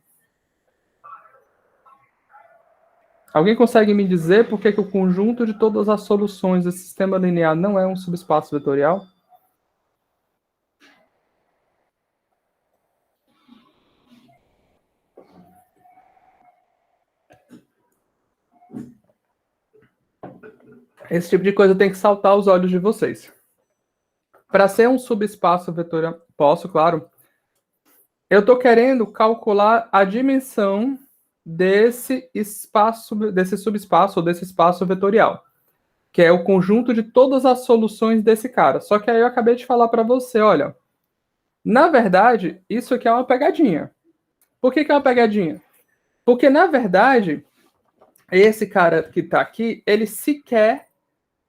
Alguém consegue me dizer por que o conjunto de todas as soluções desse sistema linear não é um subespaço vetorial? Esse tipo de coisa tem que saltar aos olhos de vocês. Para ser um subespaço vetorial, posso, claro. Eu estou querendo calcular a dimensão desse espaço, desse subespaço ou desse espaço vetorial, que é o conjunto de todas as soluções desse cara. Só que aí eu acabei de falar para você, olha, na verdade, isso aqui é uma pegadinha. Por que é uma pegadinha? Porque, na verdade, esse cara que está aqui, ele sequer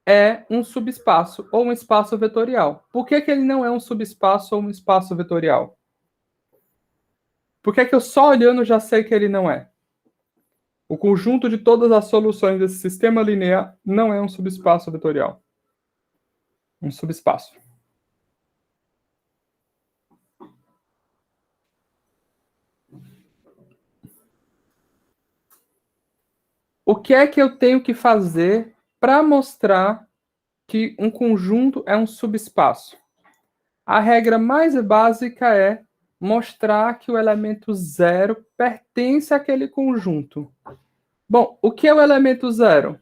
é um subespaço ou um espaço vetorial. Por que ele não é um subespaço ou um espaço vetorial? Por que eu só olhando já sei que ele não é? O conjunto de todas as soluções desse sistema linear não é um subespaço vetorial. Um subespaço. O que é que eu tenho que fazer para mostrar que um conjunto é um subespaço? A regra mais básica é mostrar que o elemento zero pertence àquele conjunto. Bom, o que é o elemento zero?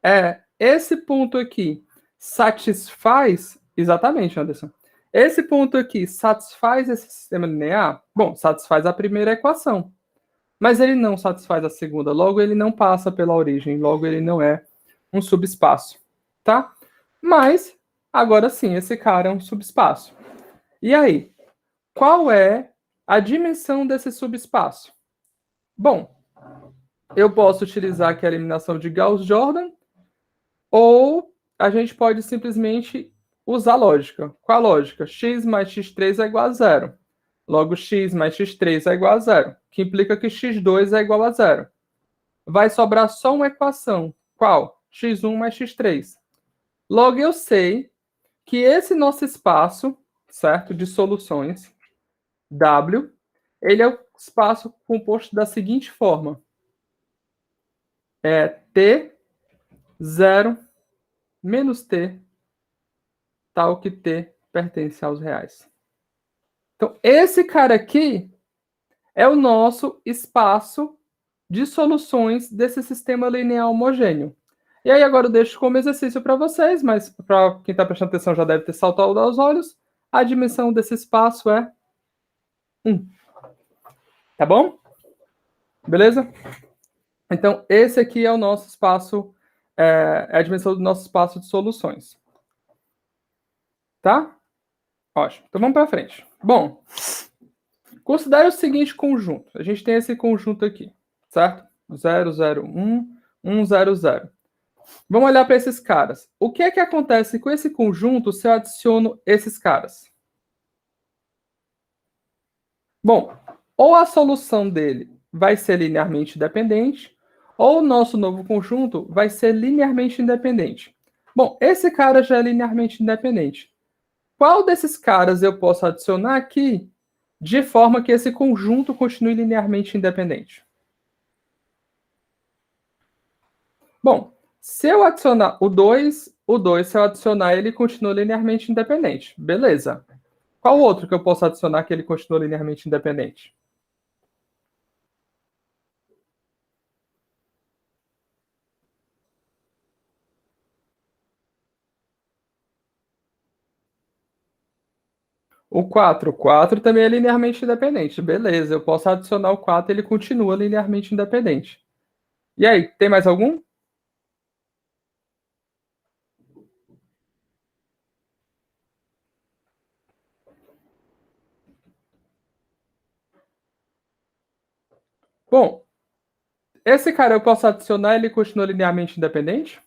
É esse ponto aqui satisfaz. Exatamente, Anderson. Esse ponto aqui satisfaz esse sistema linear? Bom, satisfaz a primeira equação. Mas ele não satisfaz a segunda. Logo, ele não passa pela origem. Logo, ele não é um subespaço. Tá? Mas, agora sim, esse cara é um subespaço. E aí? Qual é a dimensão desse subespaço? Bom, eu posso utilizar aqui a eliminação de Gauss-Jordan, ou a gente pode simplesmente usar lógica. Qual a lógica? X mais x3 é igual a zero. Logo, x mais x3 é igual a zero, que implica que x2 é igual a zero. Vai sobrar só uma equação. Qual? x1 mais x3. Logo, eu sei que esse nosso espaço, certo, de soluções, W, ele é o espaço composto da seguinte forma. É T, 0, menos T, tal que T pertence aos reais. Então, esse cara aqui é o nosso espaço de soluções desse sistema linear homogêneo. E aí agora eu deixo como exercício para vocês, mas para quem está prestando atenção já deve ter saltado aos olhos. A dimensão desse espaço é 1. Tá bom? Beleza? Então, esse aqui é o nosso espaço, é a dimensão do nosso espaço de soluções. Tá? Ótimo. Então vamos para frente. Bom, considere o seguinte conjunto. A gente tem esse conjunto aqui, certo? 0, 0, 1, 1, 0, 0. Vamos olhar para esses caras. O que é que acontece com esse conjunto se eu adiciono esses caras? Bom, ou a solução dele vai ser linearmente independente, ou o nosso novo conjunto vai ser linearmente independente. Bom, esse cara já é linearmente independente. Qual desses caras eu posso adicionar aqui de forma que esse conjunto continue linearmente independente? Bom, se eu adicionar o 2, se eu adicionar ele continua linearmente independente. Beleza. Qual outro que eu posso adicionar que ele continua linearmente independente? O 4. O 4 também é linearmente independente. Beleza, eu posso adicionar o 4 e ele continua linearmente independente. E aí, tem mais algum? Bom, Esse cara eu posso adicionar, ele continua linearmente independente?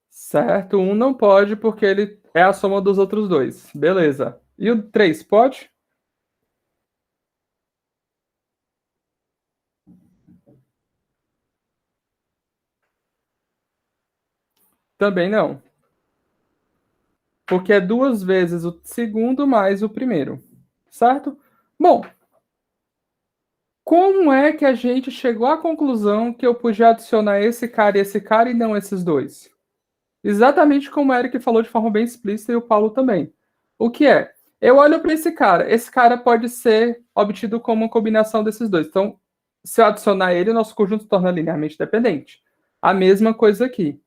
Certo, um não pode porque ele é a soma dos outros dois. Beleza. E o 3 pode? Também não. Porque é duas vezes o segundo mais o primeiro. Certo? Bom, como é que a gente chegou à conclusão que eu podia adicionar esse cara e não esses dois? Exatamente como o Eric falou de forma bem explícita e o Paulo também. O que é? Eu olho para esse cara pode ser obtido como uma combinação desses dois. Então, se eu adicionar ele, o nosso conjunto se torna linearmente dependente. A mesma coisa aqui.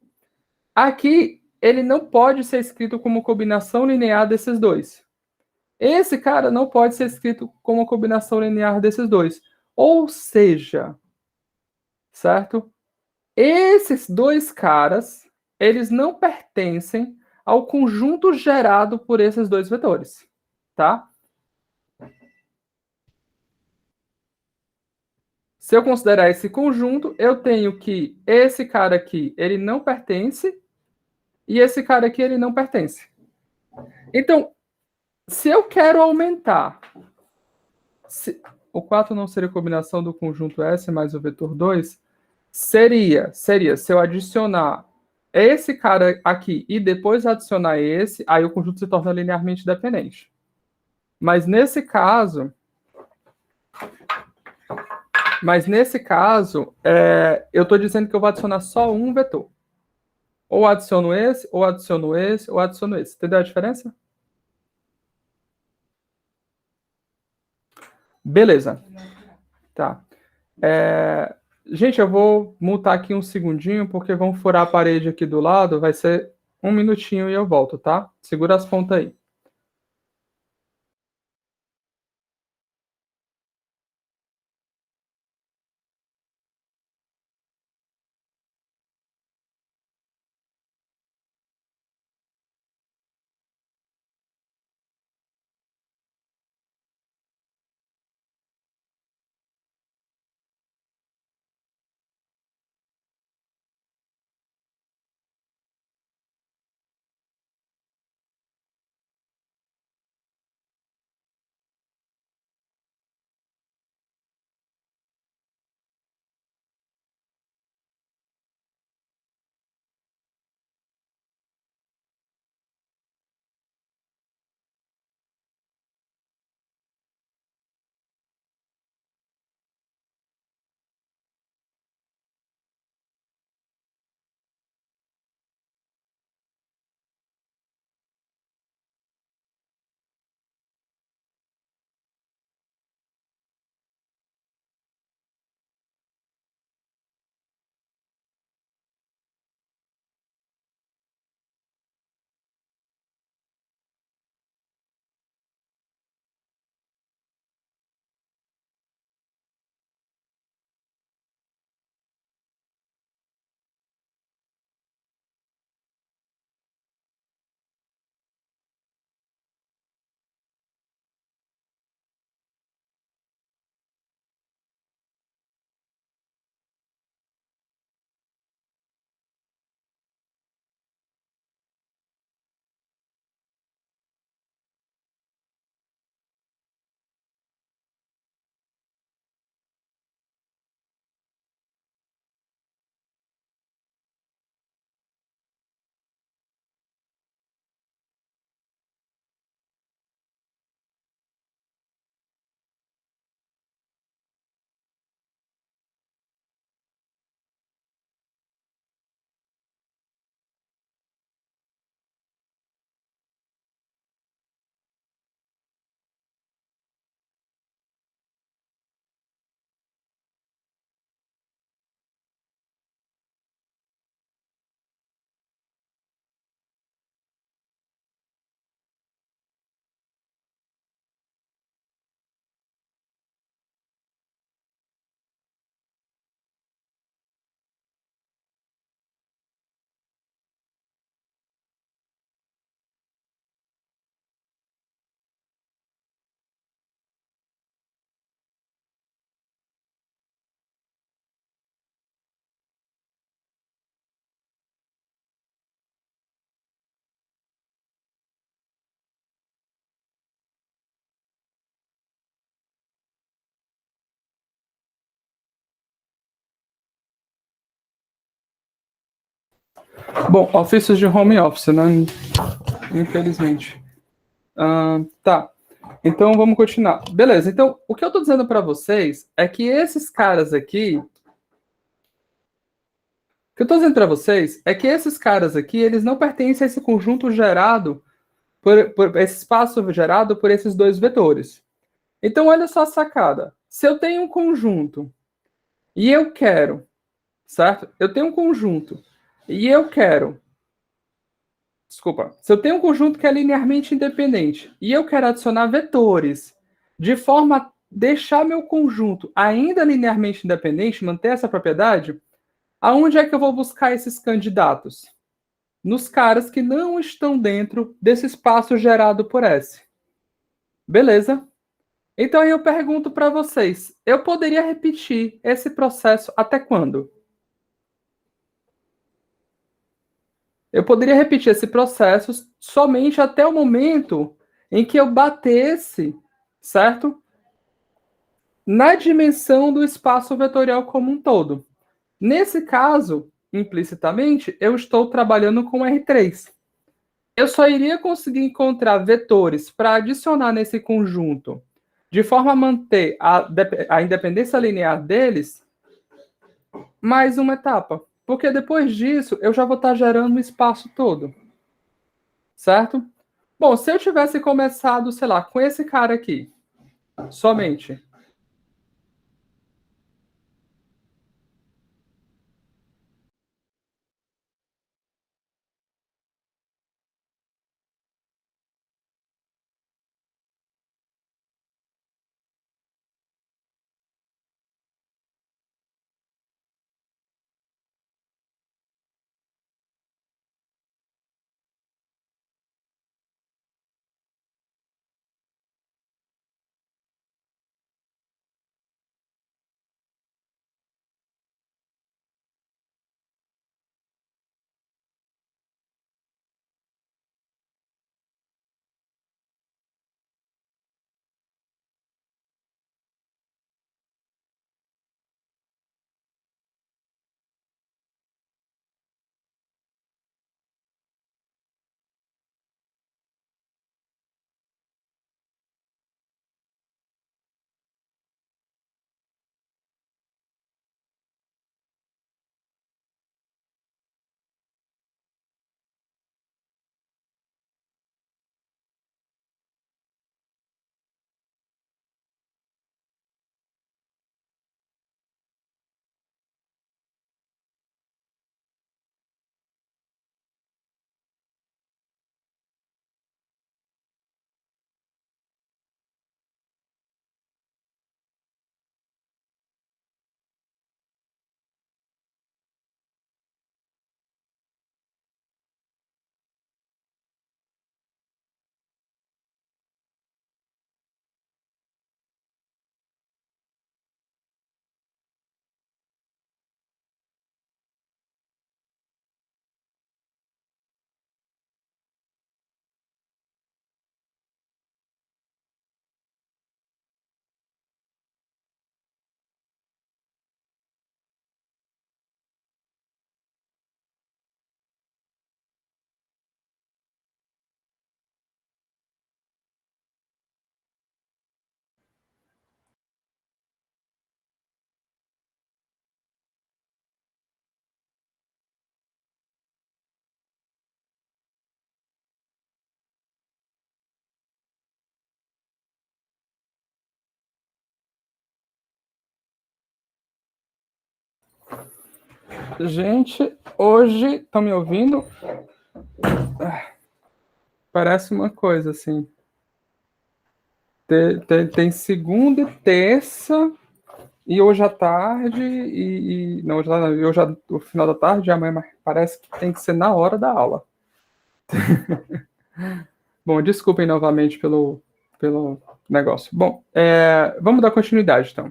Aqui, ele não pode ser escrito como combinação linear desses dois. Esse cara não pode ser escrito como uma combinação linear desses dois. Ou seja, certo? Esses dois caras, eles não pertencem ao conjunto gerado por esses dois vetores, tá? Se eu considerar esse conjunto, eu tenho que esse cara aqui, ele não pertence e esse cara aqui, ele não pertence. Então, se eu quero aumentar, o 4 não seria combinação do conjunto S mais o vetor 2, seria se eu adicionar esse cara aqui e depois adicionar esse, aí o conjunto se torna linearmente dependente. Mas nesse caso, eu estou dizendo que eu vou adicionar só um vetor. Ou adiciono esse, ou adiciono esse, ou adiciono esse. Entendeu a diferença? Beleza. Tá. Gente, eu vou mutar aqui um segundinho, porque vão furar a parede aqui do lado. Vai ser um minutinho e eu volto, tá? Segura as pontas aí. Bom, ofícios de home office, né? Infelizmente. Tá. Então vamos continuar. Beleza. Então, o que eu tô dizendo para vocês é que esses caras aqui. O que eu tô dizendo para vocês é que esses caras aqui, eles não pertencem a esse conjunto gerado por esse espaço gerado por esses dois vetores. Então, olha só a sacada. Se eu tenho um conjunto e eu quero, certo? Eu tenho um conjunto e eu quero. Desculpa. Se eu tenho um conjunto que é linearmente independente e eu quero adicionar vetores de forma a deixar meu conjunto ainda linearmente independente, manter essa propriedade, aonde é que eu vou buscar esses candidatos? Nos caras que não estão dentro desse espaço gerado por S. Beleza? Então aí eu pergunto para vocês, eu poderia repetir esse processo até quando? Eu poderia repetir esse processo somente até o momento em que eu batesse, certo? Na dimensão do espaço vetorial como um todo. Nesse caso, implicitamente, eu estou trabalhando com R3. Eu só iria conseguir encontrar vetores para adicionar nesse conjunto, de forma a manter a independência linear deles, mais uma etapa. Porque depois disso, eu já vou estar gerando o espaço todo. Certo? Bom, se eu tivesse começado, sei lá, com esse cara aqui, somente. Gente, hoje, estão me ouvindo? Parece uma coisa assim. Tem segunda e terça, e hoje à tarde, não, hoje o final da tarde, amanhã parece que tem que ser na hora da aula. Bom, desculpem novamente pelo negócio. Bom, vamos dar continuidade, então.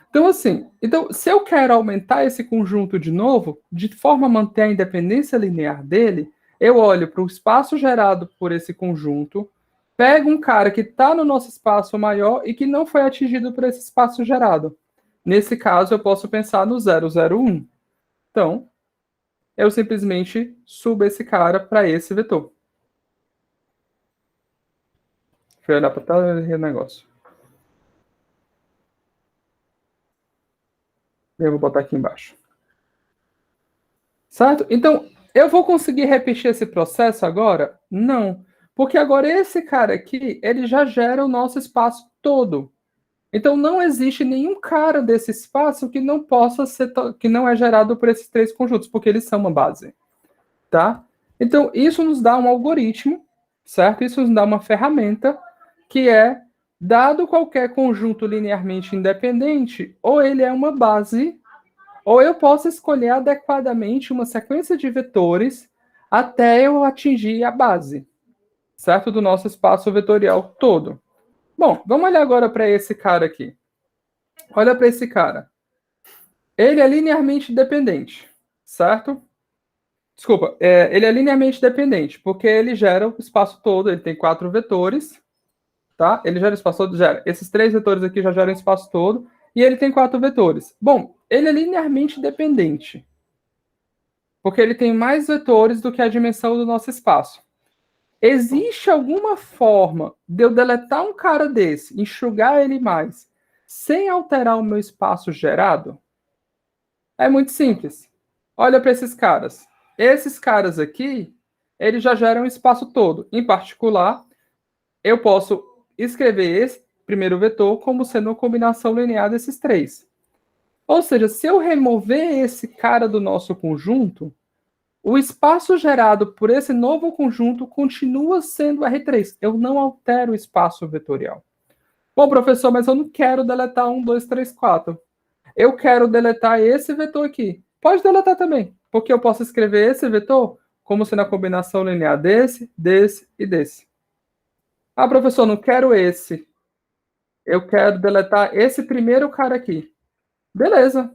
Então, assim, se eu quero aumentar esse conjunto de novo, de forma a manter a independência linear dele, eu olho para o espaço gerado por esse conjunto, pego um cara que está no nosso espaço maior e que não foi atingido por esse espaço gerado. Nesse caso, eu posso pensar no 001. Então, eu simplesmente subo esse cara para esse vetor. Fui olhar para o negócio. Eu vou botar aqui embaixo. Certo? Então, eu vou conseguir repetir esse processo agora? Não. Porque agora esse cara aqui, ele já gera o nosso espaço todo. Então, não existe nenhum cara desse espaço que não possa ser, que não é gerado por esses três conjuntos, porque eles são uma base. Tá? Então, isso nos dá um algoritmo, certo? Isso nos dá uma ferramenta que é, dado qualquer conjunto linearmente independente, ou ele é uma base, ou eu posso escolher adequadamente uma sequência de vetores até eu atingir a base, certo? Do nosso espaço vetorial todo. Bom, vamos olhar agora para esse cara aqui. Olha para esse cara. Ele é linearmente dependente, certo? Desculpa, ele é linearmente dependente, porque ele gera o espaço todo, ele tem 4 vetores, tá? Ele gera o espaço todo, gera. Esses 3 vetores aqui já geram o espaço todo, e ele tem 4 vetores. Bom, ele é linearmente dependente, porque ele tem mais vetores do que a dimensão do nosso espaço. Existe alguma forma de eu deletar um cara desse, enxugar ele mais, sem alterar o meu espaço gerado? É muito simples. Olha para esses caras. Esses caras aqui, eles já geram o espaço todo. Em particular, eu posso escrever esse primeiro vetor como sendo uma combinação linear desses três. Ou seja, se eu remover esse cara do nosso conjunto, o espaço gerado por esse novo conjunto continua sendo R3. Eu não altero o espaço vetorial. Bom, professor, mas eu não quero deletar 1, 2, 3, 4. Eu quero deletar esse vetor aqui. Pode deletar também, porque eu posso escrever esse vetor como sendo a combinação linear desse, desse e desse. Ah, professor, não quero esse. Eu quero deletar esse primeiro cara aqui. Beleza.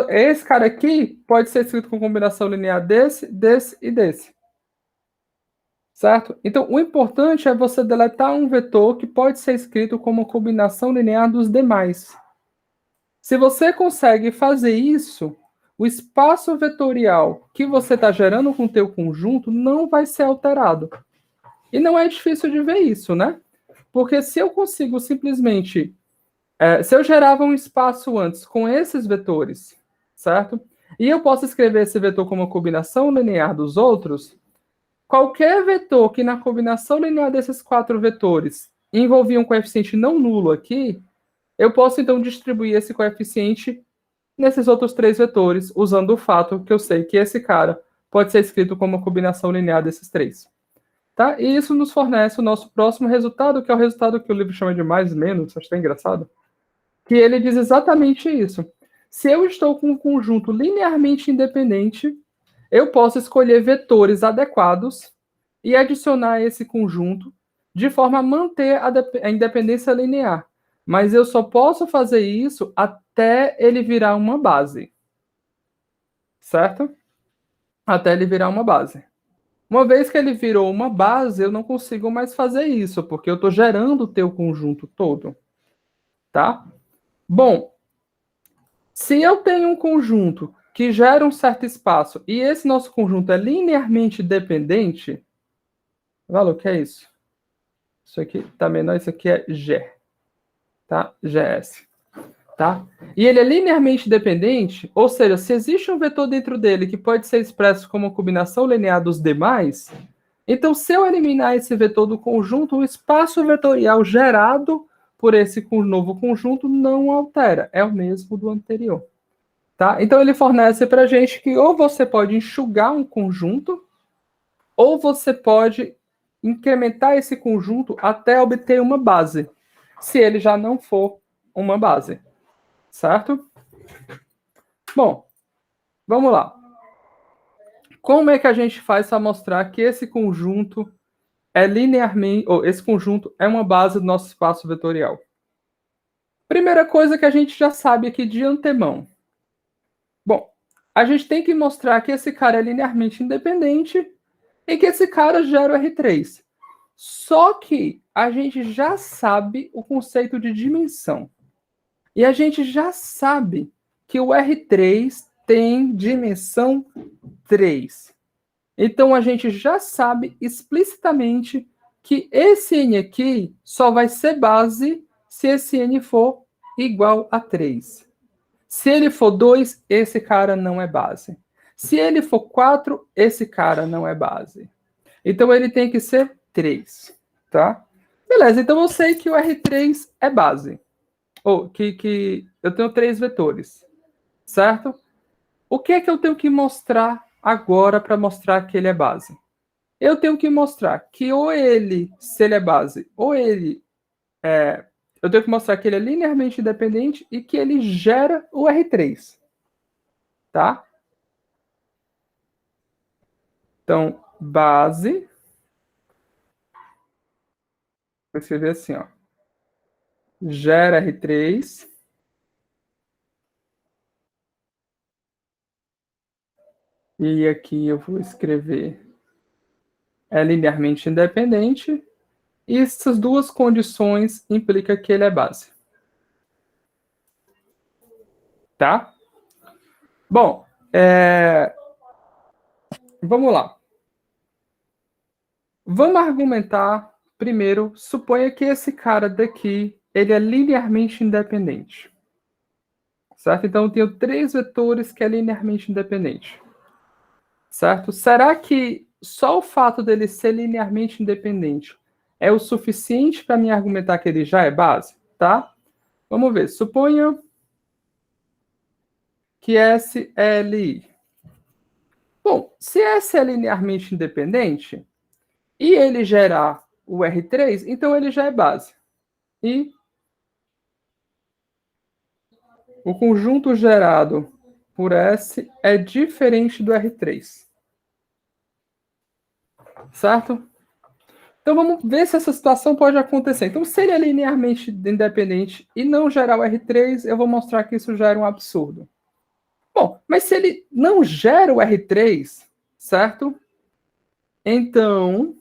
Esse cara aqui pode ser escrito com combinação linear desse, desse e desse. Certo? Então, o importante é você deletar um vetor que pode ser escrito como combinação linear dos demais. Se você consegue fazer isso, o espaço vetorial que você está gerando com o teu conjunto não vai ser alterado. E não é difícil de ver isso, né? Porque se eu consigo simplesmente... se eu gerava um espaço antes com esses vetores, certo? E eu posso escrever esse vetor como combinação linear dos outros, qualquer vetor que na combinação linear desses 4 vetores envolvia um coeficiente não nulo aqui, eu posso então distribuir esse coeficiente nesses outros 3 vetores, usando o fato que eu sei que esse cara pode ser escrito como uma combinação linear desses 3. Tá? E isso nos fornece o nosso próximo resultado, que é o resultado que o livro chama de mais menos, acho que é engraçado, que ele diz exatamente isso. Se eu estou com um conjunto linearmente independente, eu posso escolher vetores adequados e adicionar esse conjunto de forma a manter a independência linear. Mas eu só posso fazer isso até ele virar uma base. Certo? Até ele virar uma base. Uma vez que ele virou uma base, eu não consigo mais fazer isso, porque eu estou gerando o teu conjunto todo. Tá? Bom, se eu tenho um conjunto que gera um certo espaço e esse nosso conjunto é linearmente dependente, valor, que é isso? Isso aqui tá menor, isso aqui é G, tá? GS, tá? E ele é linearmente dependente, ou seja, se existe um vetor dentro dele que pode ser expresso como combinação linear dos demais, então se eu eliminar esse vetor do conjunto, o espaço vetorial gerado por esse novo conjunto não altera, é o mesmo do anterior. Tá? Então ele fornece para a gente que ou você pode enxugar um conjunto, ou você pode incrementar esse conjunto até obter uma base, se ele já não for uma base. Certo? Bom, vamos lá. Como é que a gente faz para mostrar que esse conjunto é linearmente, ou esse conjunto é uma base do nosso espaço vetorial? Primeira coisa que a gente já sabe aqui de antemão. Bom, a gente tem que mostrar que esse cara é linearmente independente e que esse cara gera o R3. Só que a gente já sabe o conceito de dimensão. E a gente já sabe que o R3 tem dimensão 3. Então, a gente já sabe explicitamente que esse n aqui só vai ser base se esse n for igual a 3. Se ele for 2, esse cara não é base. Se ele for 4, esse cara não é base. Então, ele tem que ser 3, tá? Beleza, então eu sei que o R3 é base. Ou que eu tenho 3 vetores, certo? O que é que eu tenho que mostrar agora para mostrar que ele é base? Eu tenho que mostrar que ou ele, se ele é base, ou ele é... Eu tenho que mostrar que ele é linearmente independente e que ele gera o R3. Tá? Então, base... Vou escrever assim, ó. Gera R3. E aqui eu vou escrever é linearmente independente. E essas duas condições implicam que ele é base. Tá? Bom, vamos lá. Vamos argumentar primeiro. Suponha que esse cara daqui ele é linearmente independente. Certo? Então, eu tenho 3 vetores que é linearmente independente. Certo? Será que só o fato dele ser linearmente independente é o suficiente para me argumentar que ele já é base? Tá? Vamos ver. Suponha que S é LI. Bom, se S é linearmente independente e ele gerar o R3, então ele já é base. E o conjunto gerado por S é diferente do R3. Certo? Então vamos ver se essa situação pode acontecer. Então, se ele é linearmente independente e não gerar o R3, eu vou mostrar que isso gera um absurdo. Bom, mas se ele não gera o R3, certo? Então,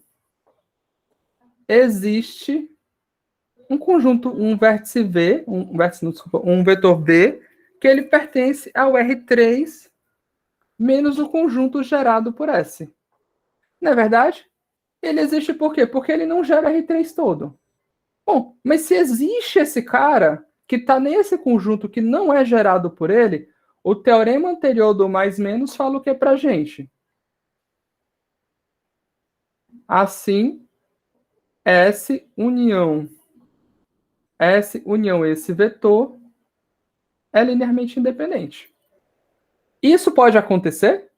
existe um conjunto, um vértice V, um vetor V, que ele pertence ao R3 menos o conjunto gerado por S. Não é verdade? Ele existe por quê? Porque ele não gera R3 todo. Bom, mas se existe esse cara que está nesse conjunto que não é gerado por ele, o teorema anterior do mais menos fala o que para a gente? Assim, S união esse vetor é linearmente independente. Isso pode acontecer?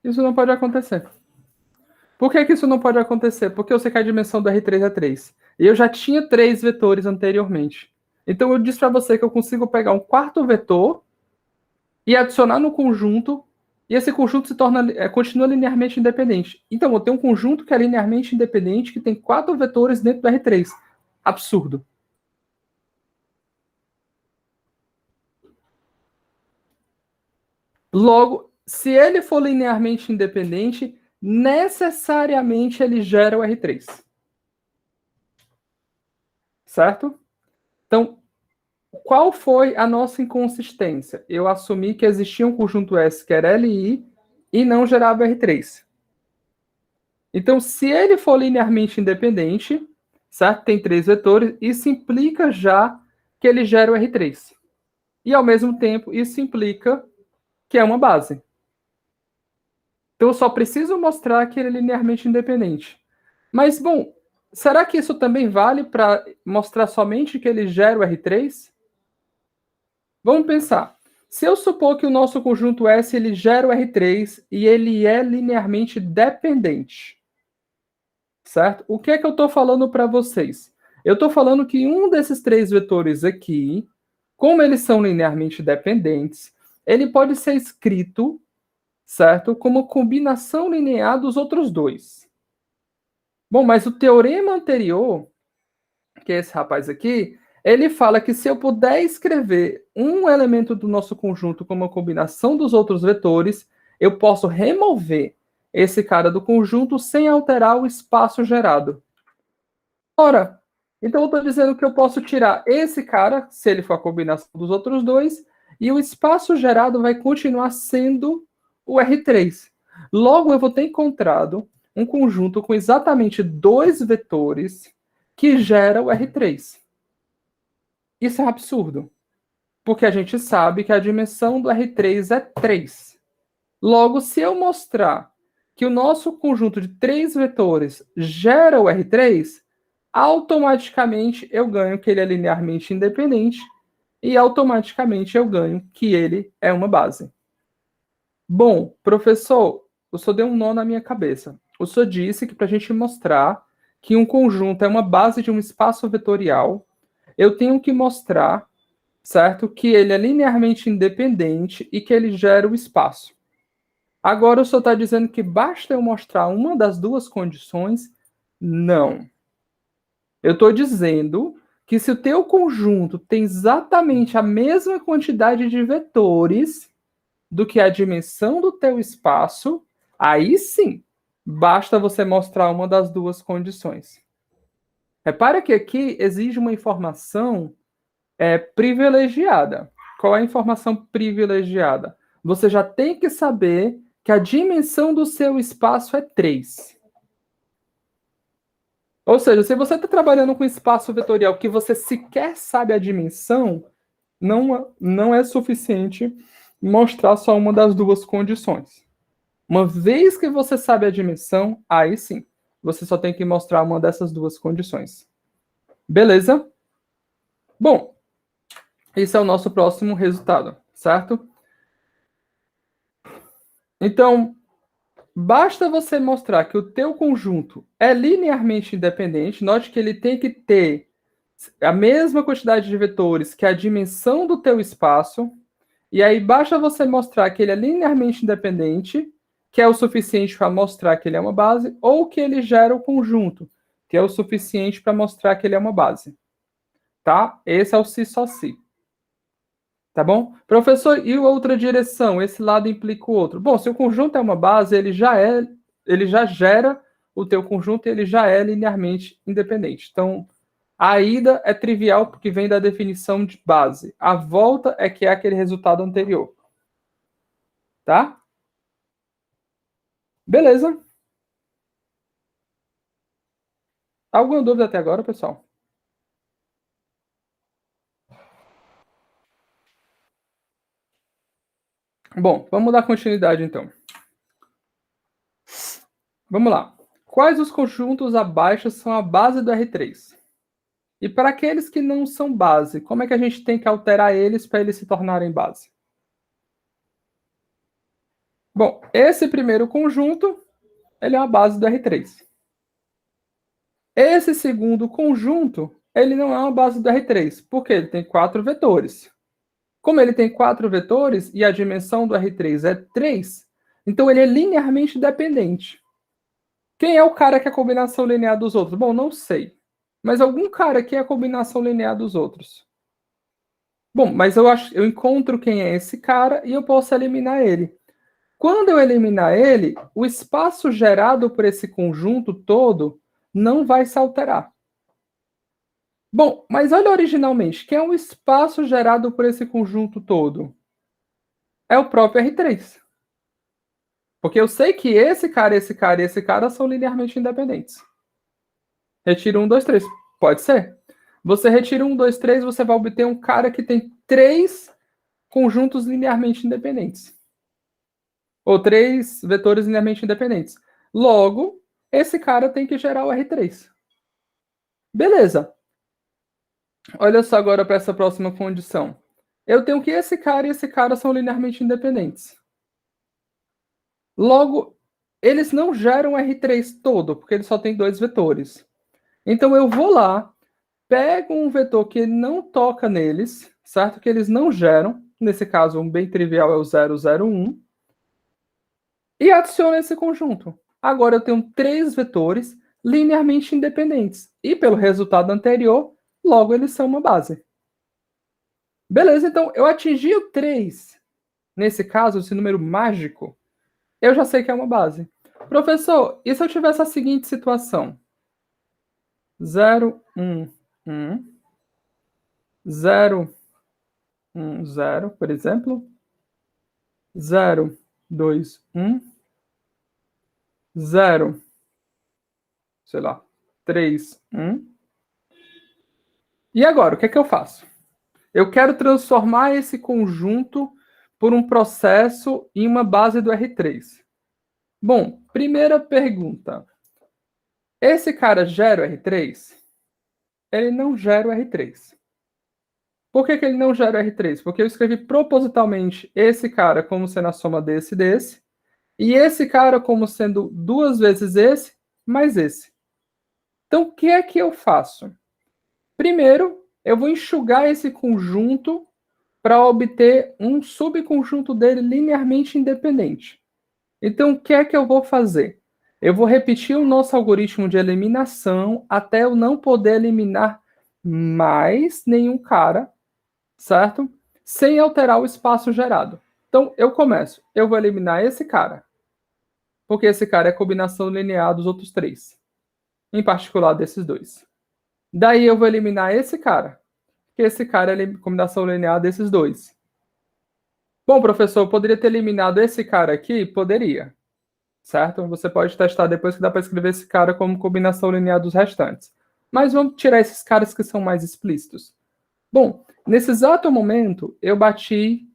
Isso não pode acontecer. Por que isso não pode acontecer? Porque eu sei que a dimensão do R3 é 3. E eu já tinha 3 vetores anteriormente. Então eu disse para você que eu consigo pegar um quarto vetor e adicionar no conjunto, e esse conjunto continua linearmente independente. Então eu tenho um conjunto que é linearmente independente, que tem 4 vetores dentro do R3. Absurdo. Logo, se ele for linearmente independente, necessariamente ele gera o R3. Certo? Então, qual foi a nossa inconsistência? Eu assumi que existia um conjunto S que era LI e não gerava R3. Então, se ele for linearmente independente, certo? Tem 3 vetores, isso implica já que ele gera o R3. E, ao mesmo tempo, isso implica que é uma base. Então, eu só preciso mostrar que ele é linearmente independente. Mas, bom, será que isso também vale para mostrar somente que ele gera o R3? Vamos pensar. Se eu supor que o nosso conjunto S ele gera o R3 e ele é linearmente dependente, certo? O que é que eu estou falando para vocês? Eu estou falando que um desses 3 vetores aqui, como eles são linearmente dependentes, ele pode ser escrito, certo? Como combinação linear dos outros 2. Bom, mas o teorema anterior, que é esse rapaz aqui, ele fala que se eu puder escrever um elemento do nosso conjunto como uma combinação dos outros vetores, eu posso remover esse cara do conjunto sem alterar o espaço gerado. Ora, então eu estou dizendo que eu posso tirar esse cara, se ele for a combinação dos outros dois, e o espaço gerado vai continuar sendo o R3. Logo, eu vou ter encontrado um conjunto com exatamente dois vetores que gera o R3. Isso é um absurdo, porque a gente sabe que a dimensão do R3 é 3. Logo, se eu mostrar que o nosso conjunto de três vetores gera o R3, automaticamente eu ganho que ele é linearmente independente e automaticamente eu ganho que ele é uma base. Bom, professor, o senhor deu um nó na minha cabeça. O senhor disse que para a gente mostrar que um conjunto é uma base de um espaço vetorial, eu tenho que mostrar, certo, que ele é linearmente independente e que ele gera o espaço. Agora o senhor está dizendo que basta eu mostrar uma das duas condições? Não. Eu estou dizendo que se o teu conjunto tem exatamente a mesma quantidade de vetores do que a dimensão do teu espaço, aí sim, basta você mostrar uma das duas condições. Repara que aqui exige uma informação privilegiada. Qual é a informação privilegiada? Você já tem que saber que a dimensão do seu espaço é 3. Ou seja, se você está trabalhando com espaço vetorial que você sequer sabe a dimensão, não é suficiente mostrar só uma das duas condições. Uma vez que você sabe a dimensão, aí sim, você só tem que mostrar uma dessas duas condições. Beleza? Bom, esse é o nosso próximo resultado, certo? Então, basta você mostrar que o teu conjunto é linearmente independente, note que ele tem que ter a mesma quantidade de vetores que a dimensão do teu espaço, e aí basta você mostrar que ele é linearmente independente, que é o suficiente para mostrar que ele é uma base, ou que ele gera o conjunto, que é o suficiente para mostrar que ele é uma base. Tá? Esse é o se só se. Tá bom? Professor, e outra direção? Esse lado implica o outro. Bom, se o conjunto é uma base, ele já gera o teu conjunto e ele já é linearmente independente. Então, a ida é trivial porque vem da definição de base. A volta é que é aquele resultado anterior. Tá? Beleza. Alguma dúvida até agora, pessoal? Bom, vamos dar continuidade então. Vamos lá. Quais os conjuntos abaixo são a base do R3? E para aqueles que não são base, como é que a gente tem que alterar eles para eles se tornarem base? Bom, esse primeiro conjunto, ele é uma base do R3. Esse segundo conjunto, ele não é uma base do R3, porque ele tem 4 vetores. Como ele tem 4 vetores e a dimensão do R3 é 3, então ele é linearmente dependente. Quem é o cara que é a combinação linear dos outros? Bom, não sei. Mas algum cara que é a combinação linear dos outros. Bom, mas eu encontro quem é esse cara e eu posso eliminar ele. Quando eu eliminar ele, o espaço gerado por esse conjunto todo não vai se alterar. Bom, mas olha originalmente, quem é o espaço gerado por esse conjunto todo? É o próprio R3. Porque eu sei que esse cara, esse cara e esse cara são linearmente independentes. Retira 1, 2, 3. Pode ser. Você retira 1, 2, 3, você vai obter um cara que tem 3 conjuntos linearmente independentes. Ou 3 vetores linearmente independentes. Logo, esse cara tem que gerar o R3. Beleza. Olha só agora para essa próxima condição. Eu tenho que esse cara e esse cara são linearmente independentes. Logo, eles não geram R3 todo, porque ele só tem 2 vetores. Então eu vou lá, pego um vetor que não toca neles, certo? Que eles não geram. Nesse caso, um bem trivial é o 0, 0, 1. E adiciono esse conjunto. Agora eu tenho 3 vetores linearmente independentes. E pelo resultado anterior, logo eles são uma base. Beleza, então eu atingi o 3. Nesse caso, esse número mágico, eu já sei que é uma base. Professor, e se eu tivesse a seguinte situação? 0, 1, 1, 0, 1, 0, por exemplo. 0, 2, 1, 0, sei lá, 3, 1. E agora, o que é que eu faço? Eu quero transformar esse conjunto por um processo em uma base do R3. Bom, primeira pergunta. Esse cara gera o R3? Ele não gera o R3. Por que ele não gera o R3? Porque eu escrevi propositalmente esse cara como sendo a soma desse e desse, e esse cara como sendo 2 vezes esse, mais esse. Então, o que é que eu faço? Primeiro, eu vou enxugar esse conjunto para obter um subconjunto dele linearmente independente. Então, o que é que eu vou fazer? Eu vou repetir o nosso algoritmo de eliminação até eu não poder eliminar mais nenhum cara, certo? Sem alterar o espaço gerado. Então, eu começo. Eu vou eliminar esse cara, porque esse cara é combinação linear dos outros 3, em particular desses 2. Daí eu vou eliminar esse cara, porque esse cara é combinação linear desses 2. Bom, professor, eu poderia ter eliminado esse cara aqui? Poderia, certo? Você pode testar depois que dá para escrever esse cara como combinação linear dos restantes. Mas vamos tirar esses caras que são mais explícitos. Bom, nesse exato momento, eu bati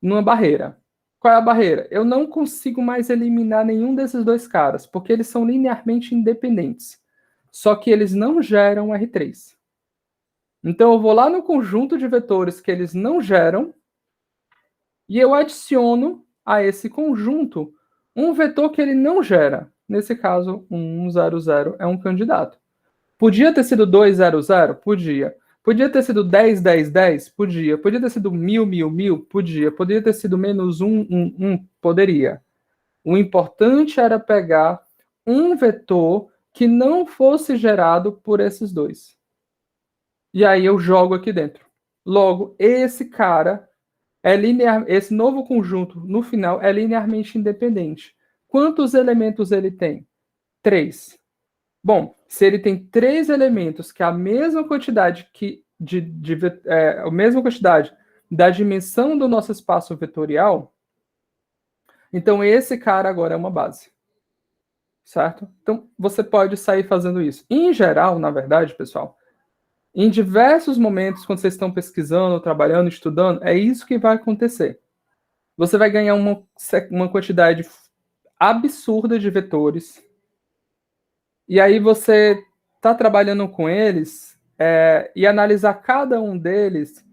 numa barreira. Qual é a barreira? Eu não consigo mais eliminar nenhum desses 2 caras, porque eles são linearmente independentes. Só que eles não geram R3. Então, eu vou lá no conjunto de vetores que eles não geram e eu adiciono a esse conjunto um vetor que ele não gera. Nesse caso, 1, 0, 0 é um candidato. Podia ter sido 2, 0, 0? Podia. Podia ter sido 10, 10, 10? Podia. Podia ter sido 1000, 1000, 1000? Podia. Poderia ter sido menos 1, 1, 1? Poderia. O importante era pegar um vetor que não fosse gerado por esses 2. E aí eu jogo aqui dentro. Logo, esse cara é linear, esse novo conjunto, no final, é linearmente independente. Quantos elementos ele tem? 3. Bom, se ele tem 3 elementos que é a mesma quantidade a mesma quantidade da dimensão do nosso espaço vetorial, então esse cara agora é uma base. Certo? Então, você pode sair fazendo isso. Em geral, na verdade, pessoal, em diversos momentos, quando vocês estão pesquisando, trabalhando, estudando, é isso que vai acontecer. Você vai ganhar uma quantidade absurda de vetores, e aí você está trabalhando com eles, e analisar cada um deles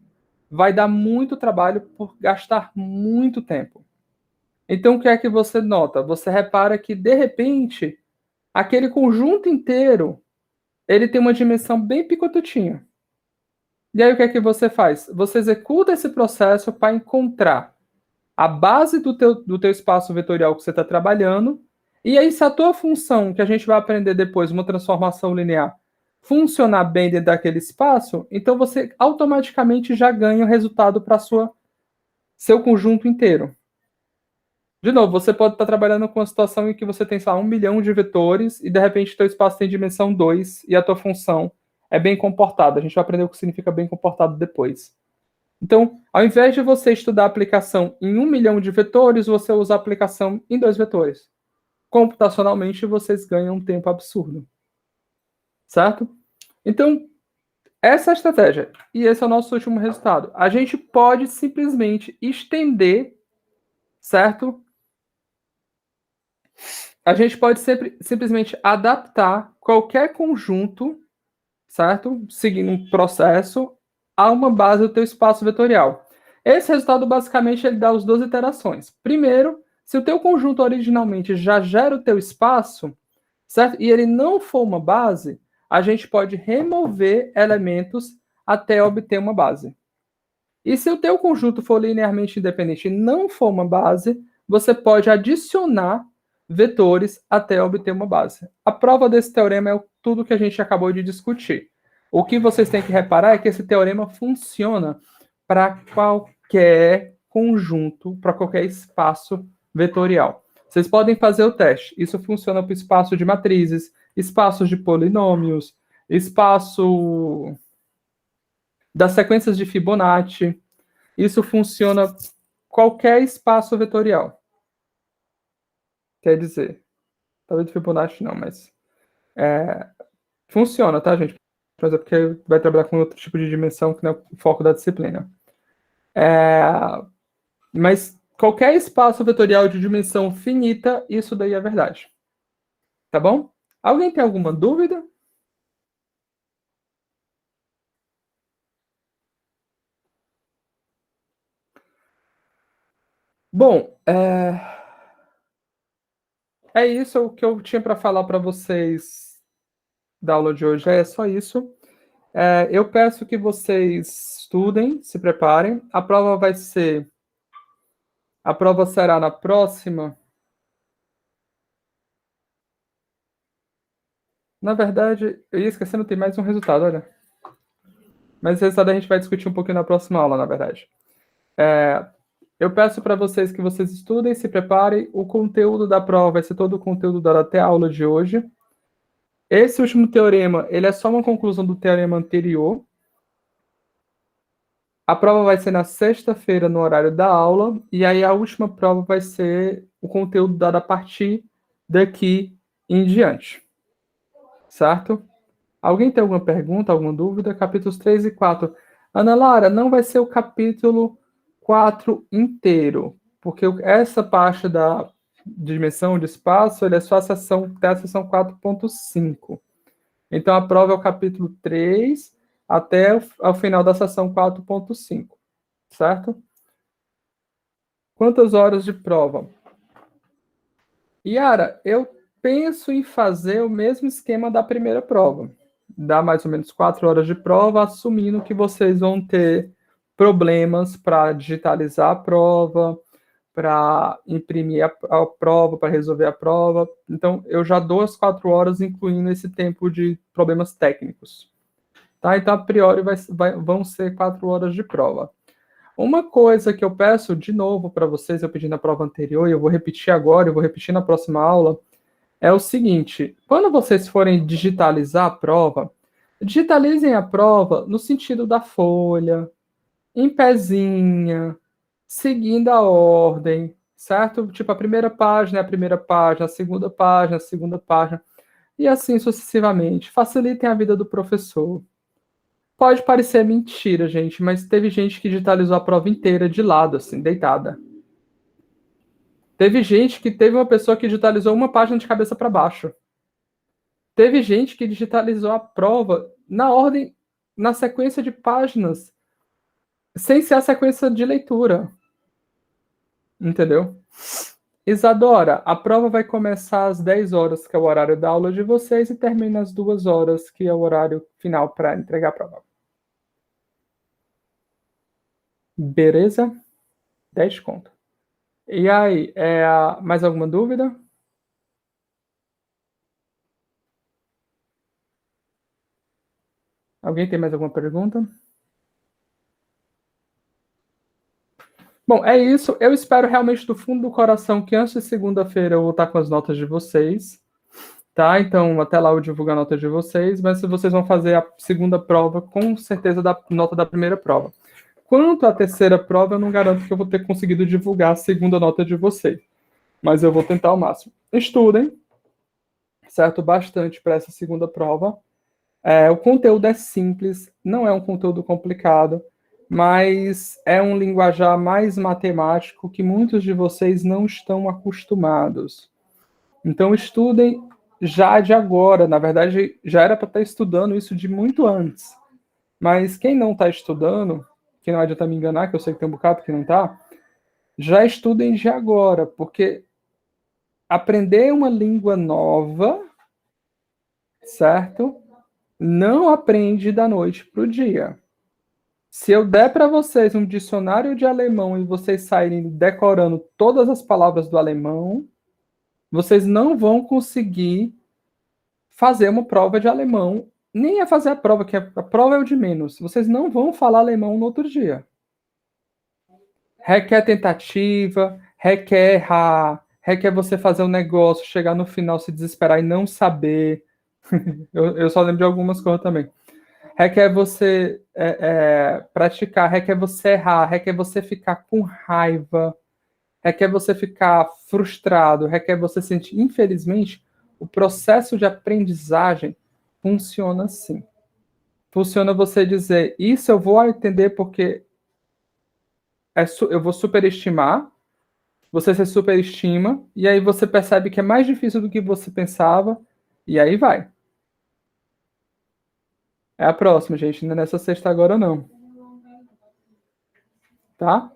vai dar muito trabalho por gastar muito tempo. Então, o que é que você nota? Você repara que, de repente, aquele conjunto inteiro ele tem uma dimensão bem picotutinha. E aí o que é que você faz? Você executa esse processo para encontrar a base do teu espaço vetorial que você está trabalhando, e aí se a tua função, que a gente vai aprender depois, uma transformação linear, funcionar bem dentro daquele espaço, então você automaticamente já ganha o resultado para seu conjunto inteiro. De novo, você pode estar trabalhando com uma situação em que você tem, sei lá, 1 milhão de vetores e de repente o teu espaço tem dimensão 2 e a tua função é bem comportada. A gente vai aprender o que significa bem comportado depois. Então, ao invés de você estudar a aplicação em 1 milhão de vetores, você usa a aplicação em 2 vetores. Computacionalmente, vocês ganham um tempo absurdo. Certo? Então, essa é a estratégia. E esse é o nosso último resultado. A gente pode simplesmente estender, certo? A gente pode simplesmente adaptar qualquer conjunto, certo? Seguindo um processo, a uma base do teu espaço vetorial. Esse resultado, basicamente, ele dá as 2 iterações. Primeiro, se o teu conjunto originalmente já gera o teu espaço, certo? E ele não for uma base, a gente pode remover elementos até obter uma base. E se o teu conjunto for linearmente independente e não for uma base, você pode adicionar vetores até obter uma base. A prova desse teorema é tudo que a gente acabou de discutir. O que vocês têm que reparar é que esse teorema funciona para qualquer conjunto, para qualquer espaço vetorial. Vocês podem fazer o teste. Isso funciona para o espaço de matrizes, espaços de polinômios, espaço das sequências de Fibonacci. Isso funciona qualquer espaço vetorial. Quer dizer, talvez de Fibonacci não, mas funciona, tá, gente? Mas é porque vai trabalhar com outro tipo de dimensão que não é o foco da disciplina. Mas qualquer espaço vetorial de dimensão finita, isso daí é verdade. Tá bom? Alguém tem alguma dúvida? Bom, é isso o que eu tinha para falar para vocês da aula de hoje. É só isso. Eu peço que vocês estudem, se preparem. A prova será na próxima. Na verdade, eu ia esquecendo, tem mais um resultado, olha. Mas esse resultado a gente vai discutir um pouquinho na próxima aula, na verdade. Eu peço para vocês que vocês estudem, se preparem. O conteúdo da prova vai ser todo o conteúdo dado até a aula de hoje. Esse último teorema, ele é só uma conclusão do teorema anterior. A prova vai ser na sexta-feira, no horário da aula, e aí a última prova vai ser o conteúdo dado a partir daqui em diante. Certo? Alguém tem alguma pergunta, alguma dúvida? Capítulos 3 e 4. Ana Lara, não vai ser o capítulo 4 inteiro, porque essa parte da dimensão de espaço, ele é só até a seção 4.5. Então, a prova é o capítulo 3 até o final da seção 4.5, certo? Quantas horas de prova? Yara, eu penso em fazer o mesmo esquema da primeira prova. Dá mais ou menos 4 horas de prova, assumindo que vocês vão ter problemas para digitalizar a prova, para imprimir a prova, para resolver a prova. Então, eu já dou as 4 horas, incluindo esse tempo de problemas técnicos. Tá? Então, a priori, vão ser 4 horas de prova. Uma coisa que eu peço de novo para vocês, eu pedi na prova anterior, e eu vou repetir agora, eu vou repetir na próxima aula, é o seguinte: quando vocês forem digitalizar a prova, digitalizem a prova no sentido da folha, em pezinha, seguindo a ordem, certo? Tipo, a primeira página é a primeira página, a segunda página, e assim sucessivamente. Facilitem a vida do professor. Pode parecer mentira, gente, mas teve gente que digitalizou a prova inteira de lado, assim, deitada. Teve uma pessoa que digitalizou uma página de cabeça para baixo. Teve gente que digitalizou a prova na ordem, na sequência de páginas, sem ser a sequência de leitura. Entendeu? Isadora, a prova vai começar às 10 horas, que é o horário da aula de vocês, e termina às 2 horas, que é o horário final para entregar a prova. Beleza? 10 conto. E aí, mais alguma dúvida? Alguém tem mais alguma pergunta? Bom, é isso. Eu espero realmente do fundo do coração que antes de segunda-feira eu vou estar com as notas de vocês, tá? Então, até lá eu divulgo a nota de vocês, mas se vocês vão fazer a segunda prova, com certeza da nota da primeira prova. Quanto à terceira prova, eu não garanto que eu vou ter conseguido divulgar a segunda nota de vocês, mas eu vou tentar ao máximo. Estudem, certo? Bastante para essa segunda prova. O conteúdo é simples, não é um conteúdo complicado, mas é um linguajar mais matemático que muitos de vocês não estão acostumados. Então, estudem já de agora. Na verdade, já era para estar estudando isso de muito antes. Mas quem não está estudando, que não adianta me enganar, que eu sei que tem um bocado que não está, já estudem de agora, porque aprender uma língua nova, certo? Não aprende da noite para o dia. Se eu der para vocês um dicionário de alemão e vocês saírem decorando todas as palavras do alemão, vocês não vão conseguir fazer uma prova de alemão, nem é fazer a prova, que a prova é o de menos. Vocês não vão falar alemão no outro dia. Requer tentativa, requer errar, requer você fazer um negócio, chegar no final, se desesperar e não saber. Eu só lembro de algumas coisas também. Requer você praticar, requer você errar, requer você ficar com raiva, requer você ficar frustrado, requer você sentir. Infelizmente, o processo de aprendizagem funciona assim. Funciona você dizer, isso eu vou entender porque eu vou superestimar, você se superestima, e aí você percebe que é mais difícil do que você pensava, e aí vai. É a próxima, gente, não é nessa sexta agora não. Tá?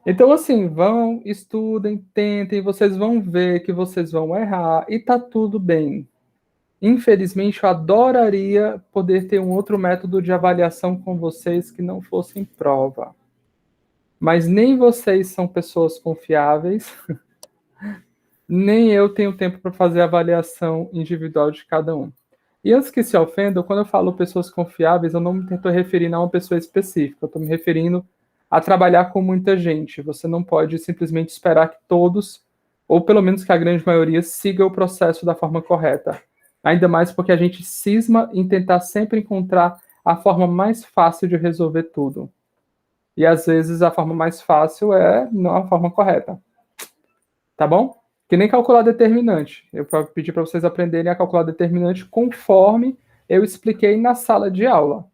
Então, assim, vão, estudem, tentem, vocês vão ver que vocês vão errar, e tá tudo bem. Infelizmente, eu adoraria poder ter um outro método de avaliação com vocês que não fosse em prova. Mas nem vocês são pessoas confiáveis, nem eu tenho tempo para fazer a avaliação individual de cada um. E antes que se ofendam, quando eu falo pessoas confiáveis, eu não me estou referindo a uma pessoa específica, eu estou me referindo a trabalhar com muita gente. Você não pode simplesmente esperar que todos, ou pelo menos que a grande maioria, siga o processo da forma correta. Ainda mais porque a gente cisma em tentar sempre encontrar a forma mais fácil de resolver tudo. E às vezes a forma mais fácil é não a forma correta. Tá bom? Que nem calcular determinante. Eu pedi para vocês aprenderem a calcular determinante conforme eu expliquei na sala de aula.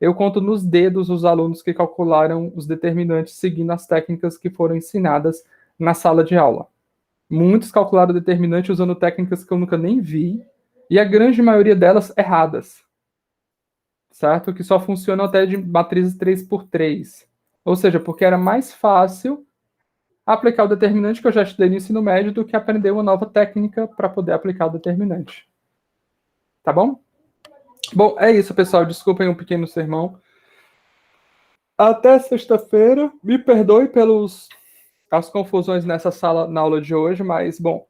Eu conto nos dedos os alunos que calcularam os determinantes seguindo as técnicas que foram ensinadas na sala de aula. Muitos calcularam determinante usando técnicas que eu nunca nem vi, e a grande maioria delas erradas. Certo? Que só funcionam até de matrizes 3x3. Ou seja, porque era mais fácil aplicar o determinante que eu já estudei no ensino médio do que aprender uma nova técnica para poder aplicar o determinante. Tá bom? Bom, é isso, pessoal. Desculpem um pequeno sermão. Até sexta-feira. Me perdoe pelas confusões nessa sala, na aula de hoje, mas, bom,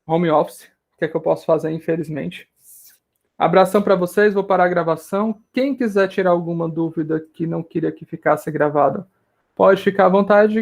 home office, o que é que eu posso fazer, infelizmente. Abração para vocês, vou parar a gravação. Quem quiser tirar alguma dúvida que não queria que ficasse gravado, pode ficar à vontade.